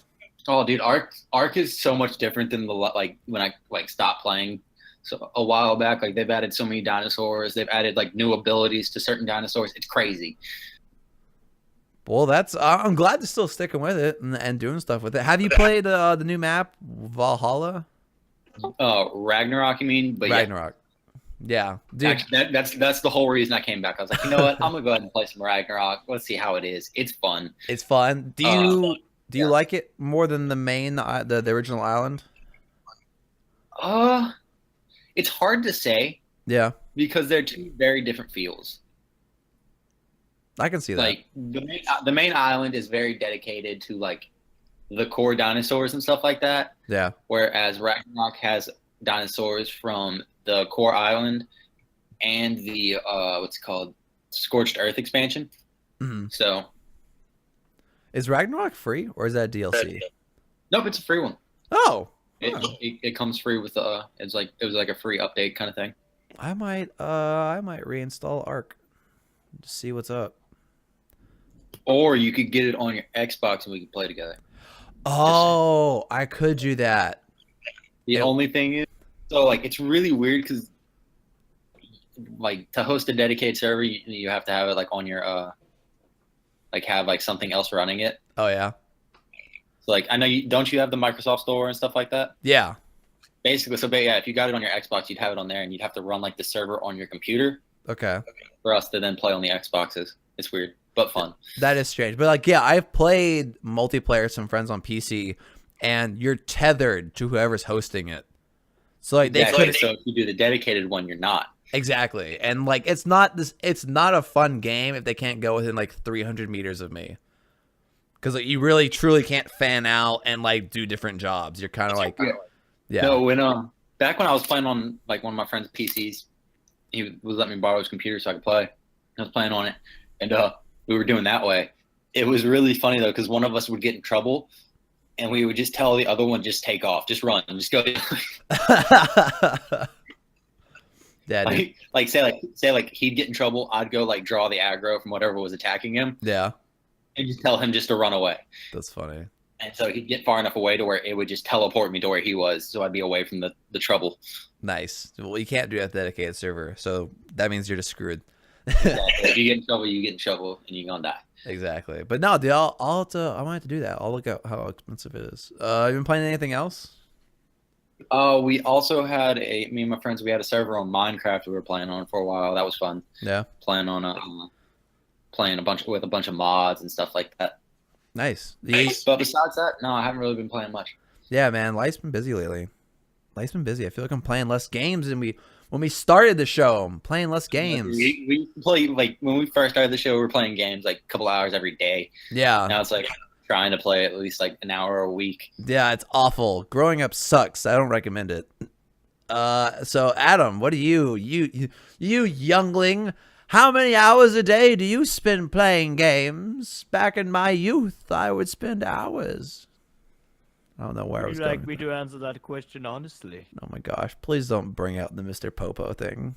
Oh, dude, Ark is so much different than like when I like stopped playing. So a while back, like they've added so many dinosaurs. They've added like new abilities to certain dinosaurs. It's crazy. Well, that's I'm glad they're still sticking with it and doing stuff with it. Have you played the new map Valhalla? Ragnarok, you mean? But Ragnarok. Yeah, dude. actually, that's the whole reason I came back. I was like, you know what? I'm gonna go ahead and play some Ragnarok. Let's see how it is. It's fun. It's fun. Do you like it more than the main the original island? It's hard to say Yeah, because they're two very different feels. I can see that. Like the main island is very dedicated to like the core dinosaurs and stuff like that, Yeah. whereas Ragnarok has dinosaurs from the core island and the what's it called, Scorched Earth expansion. Mhm. So Is Ragnarok free or is that DLC? nope, it's a free one. Oh, It comes free with it was like a free update kind of thing. I might reinstall Ark to see what's up. Or you could get it on your Xbox and we could play together. Oh, I could do that. The Yeah. only thing is, so like it's really weird because like to host a dedicated server, you have to have it like on your like have like something else running it. Oh yeah. So like I know don't you have the Microsoft Store and stuff like that? Yeah. Basically, so but yeah, if you got it on your Xbox, you'd have it on there, and you'd have to run like the server on your computer Okay. for us to then play on the Xboxes. It's weird, but fun. That is strange. But like, yeah, I've played multiplayer with some friends on PC, and you're tethered to whoever's hosting it. So like they Exactly. could So if you do the dedicated one, you're not. exactly, and like it's not a fun game if they can't go within like 300 meters of me, because like you really truly can't fan out and like do different jobs. You're kind of like, yeah, No, when back when I was playing on like one of my friend's PCs, he was letting me borrow his computer so I could play. I was playing on it, and we were doing that way. It was really funny though because one of us would get in trouble, and we would just tell the other one just take off, just run, just go. yeah, dude. like say he'd get in trouble, I'd go like draw the aggro from whatever was attacking him, Yeah, and just tell him just to run away. that's funny. And so he'd get far enough away to where it would just teleport me to where he was, so I'd be away from the trouble. Nice. Well, you can't do that dedicated server, so that means you're just screwed. Exactly. If you get in trouble, and you're gonna die. Exactly. But no, dude, I might have to do that. I'll look at how expensive it is. You been playing anything else? We also had me and my friends, we had a server on Minecraft we were playing on for a while. That was fun. Yeah. Playing on playing with a bunch of mods and stuff like that. Nice. But besides that, no, I haven't really been playing much. Yeah, man. Life's been busy lately. Life's been busy. I feel like I'm playing less games than when we started the show. I'm playing less games. We play like when we first started the show, we were playing games like a couple hours every day. Yeah. Now it's like trying to play at least like an hour a week. Yeah, it's awful. Growing up sucks. I don't recommend it. So Adam, what do you youngling? How many hours a day do you spend playing games? Back in my youth, I would spend hours. I don't know where I was Would you like going. me to answer that question honestly? Oh my gosh! Please don't bring out the Mr. Popo thing.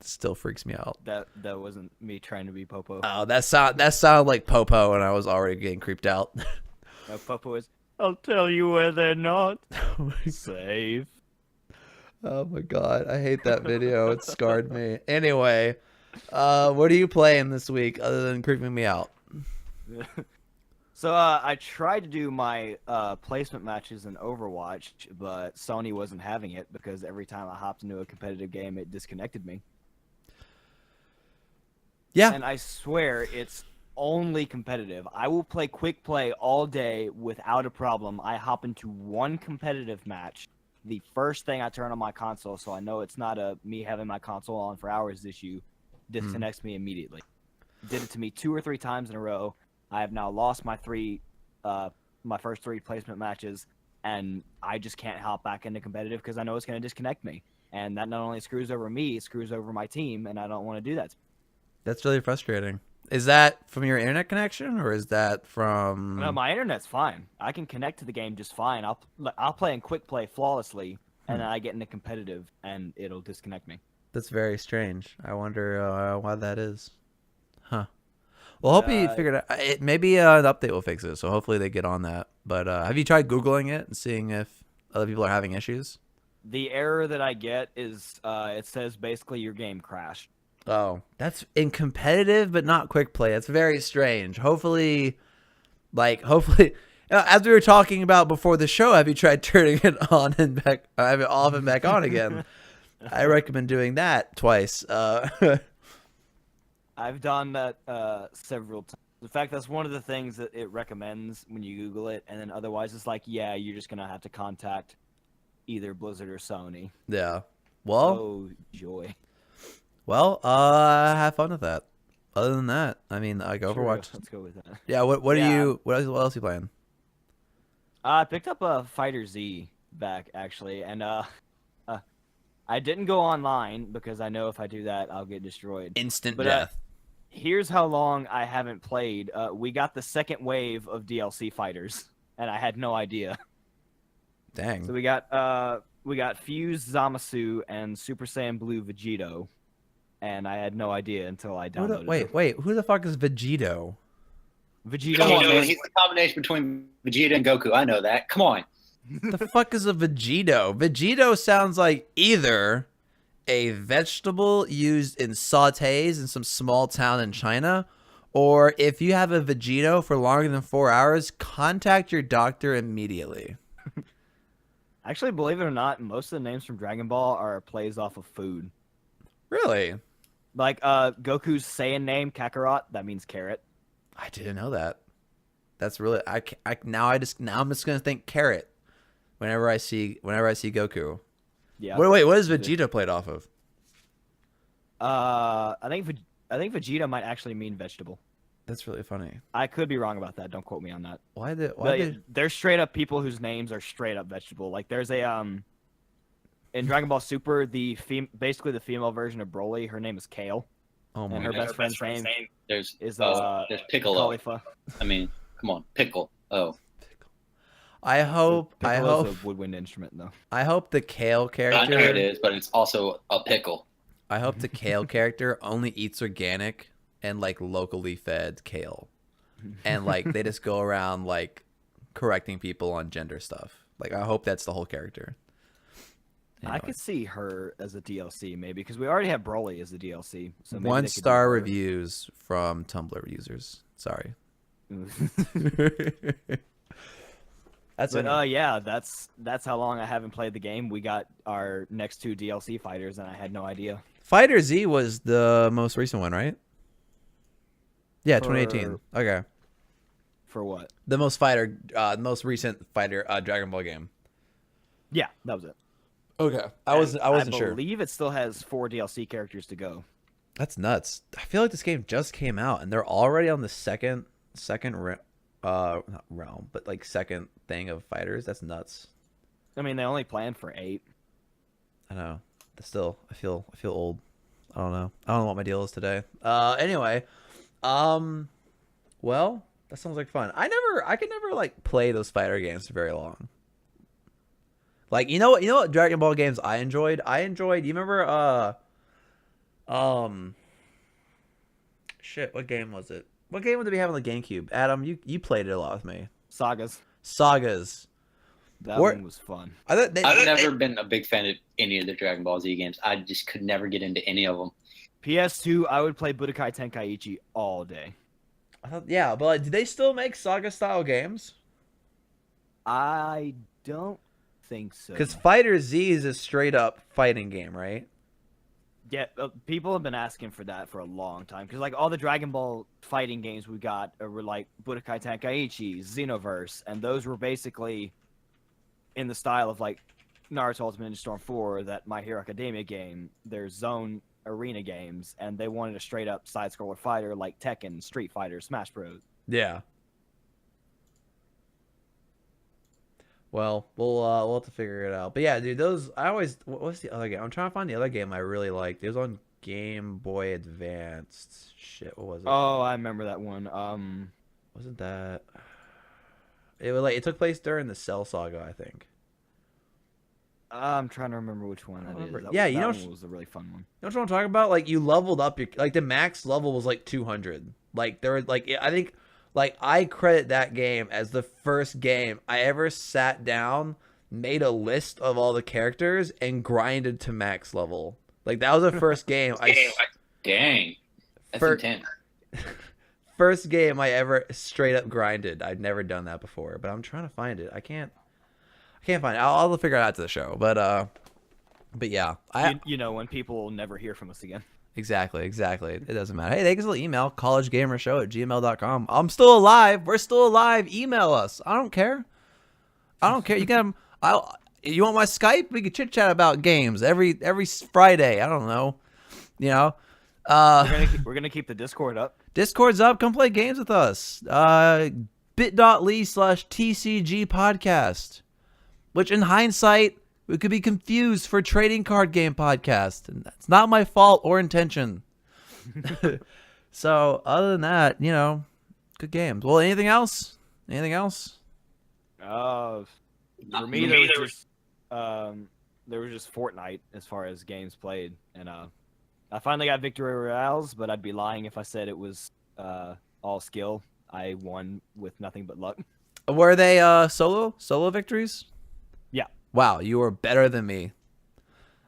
It still freaks me out. That wasn't me trying to be Popo. Oh, that sounded like Popo, and I was already getting creeped out. No, Popo is. I'll tell you where they're not. Safe. Oh my god, I hate that video. It scarred me. Anyway, what are you playing this week other than creeping me out? So I tried to do my placement matches in Overwatch, but Sony wasn't having it because every time I hopped into a competitive game, it disconnected me. Yeah. And I swear it's only competitive. I will play quick play all day without a problem. I hop into one competitive match. The first thing I turn on my console, so I know it's not a me having my console on for hours issue, disconnects me immediately. Did it to me 2 or 3 times in a row. I have now lost my first 3 placement matches, and I just can't hop back into competitive because I know it's going to disconnect me. And that not only screws over me, it screws over my team, and I don't want to do that. That's really frustrating. Is that from your internet connection or is that from? No, my internet's fine. I can connect to the game just fine. I'll play in quick play flawlessly, and then I get into competitive, and it'll disconnect me. That's very strange. I wonder why that is. Huh. Well, hope you figured it out. Maybe the update will fix it, so hopefully they get on that. But have you tried Googling it and seeing if other people are having issues? The error that I get is it says basically your game crashed. Oh, that's in competitive, but not quick play. That's very strange. Hopefully, as we were talking about before the show, have you tried turning it on and back, have it off and back on again? I recommend doing that twice. I've done that several times. In fact, that's one of the things that it recommends when you Google it, and then otherwise it's like, yeah, you're just gonna have to contact either Blizzard or Sony. Yeah. Well. Oh joy. Well, have fun with that. Other than that, I mean, like Sure, Overwatch. let's go with that. Yeah. What are Yeah. you? What else are you playing? I picked up a Fighter Z back actually, and I didn't go online because I know if I do that, I'll get destroyed. Instant But, death. Here's how long I haven't played. We got the second wave of DLC fighters, and I had no idea. Dang. So we got Fuse Zamasu and Super Saiyan Blue Vegito, and I had no idea until I downloaded them. Wait. Who the fuck is Vegito? Vegito Come on, man. is He's the combination between Vegeta and Goku. I know that. Come on. The fuck is a Vegito? Vegito sounds like either a vegetable used in sautés in some small town in China, or if you have a Vegito for longer than 4 hours, contact your doctor immediately. actually, believe it or not, most of the names from Dragon Ball are plays off of food. Really? Like Goku's Saiyan name Kakarot, that means carrot. I didn't know that. That's really now I'm just gonna think carrot whenever I see Goku. Yeah. Wait, what is Vegeta played off of? I think Vegeta might actually mean vegetable. That's really funny. I could be wrong about that. Don't quote me on that. Why did But there's straight up people whose names are straight up vegetable. Like there's a in Dragon Ball Super, basically the female version of Broly, her name is Kale, oh my and her best friend's name There's is there's Piccolo. Caulifla. I mean, come on, Pickle. Oh, I hope Piccolo's a woodwind instrument though. I hope the Kale I know character it is, but it's also a pickle. I hope the Kale character only eats organic and like locally fed kale. And like they just go around like correcting people on gender stuff. Like I hope that's the whole character. I Anyway. could see her as a DLC maybe because we already have Broly as a DLC. So maybe they could do 1-star her. reviews from Tumblr users. Sorry. That's But yeah, that's how long I haven't played the game. We got our next 2 DLC fighters, and I had no idea. Fighter Z was the most recent one, right? Yeah, For- 2018. Okay. For what? The most recent fighter Dragon Ball game. Yeah, that was it. Okay. I wasn't I sure. believe it still has 4 DLC characters to go. That's nuts. I feel like this game just came out and they're already on the second not realm, but like second thing of fighters. That's nuts. I mean, they only planned for 8. I know. But still, I feel old. I don't know. I don't know what my deal is today. Anyway, well, that sounds like fun. I could never like play those fighter games for very long. Like, you know what Dragon Ball games I enjoyed? You remember shit, what game was it? What game did we have on the GameCube? Adam, you played it a lot with me. Sagas. Or- That one was fun. I've never been a big fan of any of the Dragon Ball Z games. I just could never get into any of them. PS2, I would play Budokai Tenkaichi all day. Yeah, but like, do they still make Saga style games? I don't think so. Because Fighter Z is a straight up fighting game, right? Yeah, people have been asking for that for a long time. Because like all the Dragon Ball fighting games we got were like Budokai Tenkaichi, Xenoverse, and those were basically in the style of like Naruto Ultimate Ninja Storm 4, that My Hero Academia game, their Zone Arena games, and they wanted a straight up side scroller fighter like Tekken, Street Fighter, Smash Bros. Yeah. Well, we'll have to figure it out. But yeah, dude, those I always what's the other game? I'm trying to find the other game I really liked. It was on Game Boy Advanced. Shit, what was it? Oh, I remember that one. Wasn't that? It was like it took place during the Cell Saga, I think. I'm trying to remember which one I don't that is. remember. That Yeah, was, you that know one was a really fun one. You know what I'm talking about? Like you leveled up your like the max level was like 200. Like there were like I think like I credit that game as the first game I ever sat down, made a list of all the characters and grinded to max level. Like that was the first game Dang, that's fir- intense. first game I ever straight up grinded. I'd never done that before, but I'm trying to find it. I can't find it. I'll figure it out to the show. But yeah, You know, when people will never hear from us again. Exactly. It doesn't matter. Hey, they can still email collegegamershow@gmail.com. I'm still alive. We're still alive. Email us. I don't care. You can. You want my Skype? We could chit chat about games every Friday. I don't know. You know. We're gonna keep the Discord up. Discord's up. Come play games with us. bit.ly/TCG podcast. Which in hindsight, we could be confused for trading card game podcast. And that's not my fault or intention. So other than that, you know, good games. Well, anything else? For me, there was just Fortnite as far as games played, and I finally got victory royales, but I'd be lying if I said it was all skill. I won with nothing but luck. Were they solo victories? Yeah. Wow, you were better than me.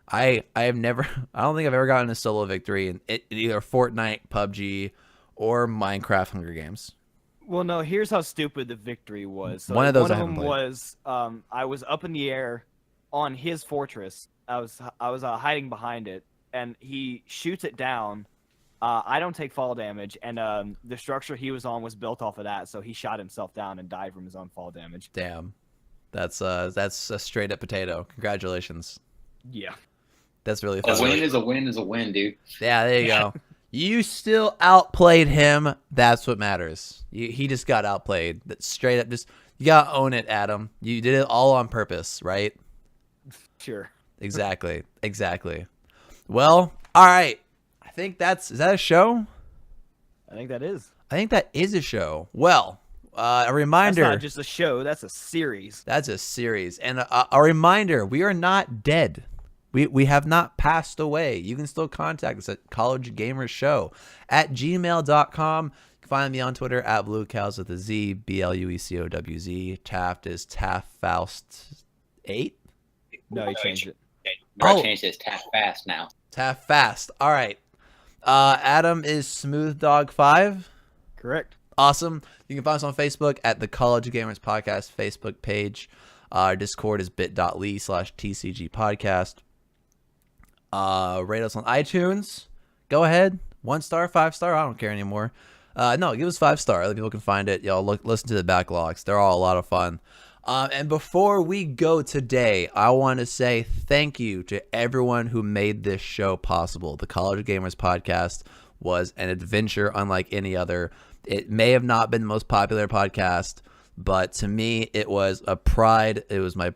I don't think I've ever gotten a solo victory in either Fortnite, PUBG, or Minecraft Hunger Games. Well, no, here's how stupid the victory was. So One of those one I of haven't them played. was I was up in the air on his fortress. I was hiding behind it, and he shoots it down. I don't take fall damage, and the structure he was on was built off of that, so he shot himself down and died from his own fall damage. Damn. That's a straight up potato. Congratulations. Yeah. That's really A fun. win is a win is a win, dude. Yeah, there you go. You still outplayed him. That's what matters. He just got outplayed. That straight up, just you gotta own it, Adam. You did it all on purpose, right? Sure. Exactly. Well, all right. I think is that a show? I think that is. I think that is a show. Well, a reminder. That's not just a show. That's a series. That's a series. And a reminder, we are not dead. We have not passed away. You can still contact us at collegegamershow@gmail.com. You can find me on Twitter at BlueCows with a Z, BLUECOWZ. Taft is TaftFaust8. No, he changed it. I changed this Taft Fast now. Taft Fast. All right. Adam is SmoothDog5. Correct. Awesome. You can find us on Facebook at the College Gamers Podcast Facebook page. Our Discord is bit.ly/TCG podcast. Rate us on iTunes. Go ahead. 1 star, 5 star. I don't care anymore. No, give us 5 star. Other people can find it. Y'all listen to the backlogs. They're all a lot of fun. And before we go today, I want to say thank you to everyone who made this show possible. The College Gamers Podcast was an adventure unlike any other. It may have not been the most popular podcast, but to me, it was a pride. It was my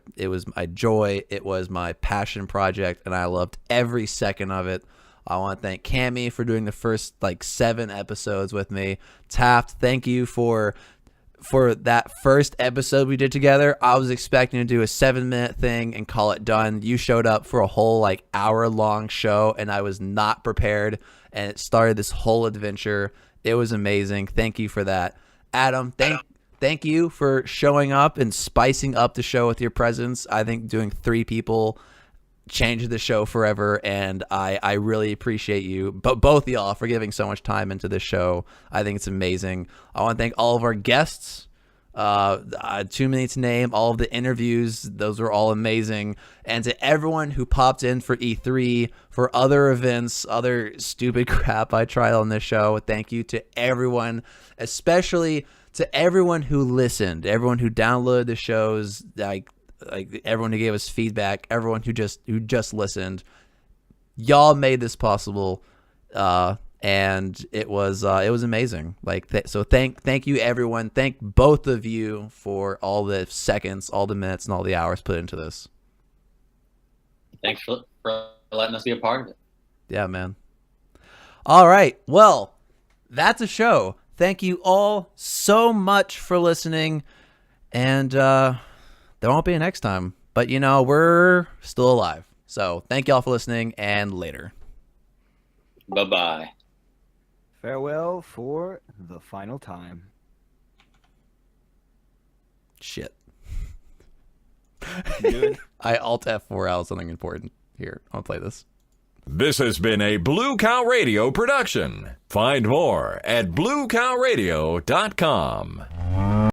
joy. It was my passion project, and I loved every second of it. I want to thank Cammy for doing the first 7 episodes with me. Taft, thank you for that first episode we did together. I was expecting to do a 7-minute thing and call it done. You showed up for a whole hour-long show, and I was not prepared, and it started this whole adventure. It was amazing. Thank you for that. Adam, thank you for showing up and spicing up the show with your presence. I think doing 3 people changed the show forever, and I really appreciate you, but both of y'all, for giving so much time into this show. I think it's amazing. I want to thank all of our guests. Too many to name. All of the interviews, those were all amazing. And to everyone who popped in for E3, for other events, other stupid crap I tried on this show, thank you to everyone, especially to everyone who listened, everyone who downloaded the shows, like everyone who gave us feedback, everyone who just listened. Y'all made this possible, and it was amazing. So thank you everyone. Thank both of you for all the seconds, all the minutes, and all the hours put into this. Thanks for letting us be a part of it. Yeah, man. All right. Well, that's a show. Thank you all so much for listening. And there won't be a next time. But, we're still alive. So thank you all for listening, and later. Bye-bye. Farewell for the final time. Shit. Good. I Alt F4 out something important. Here, I'll play this. This has been a Blue Cow Radio production. Find more at bluecowradio.com.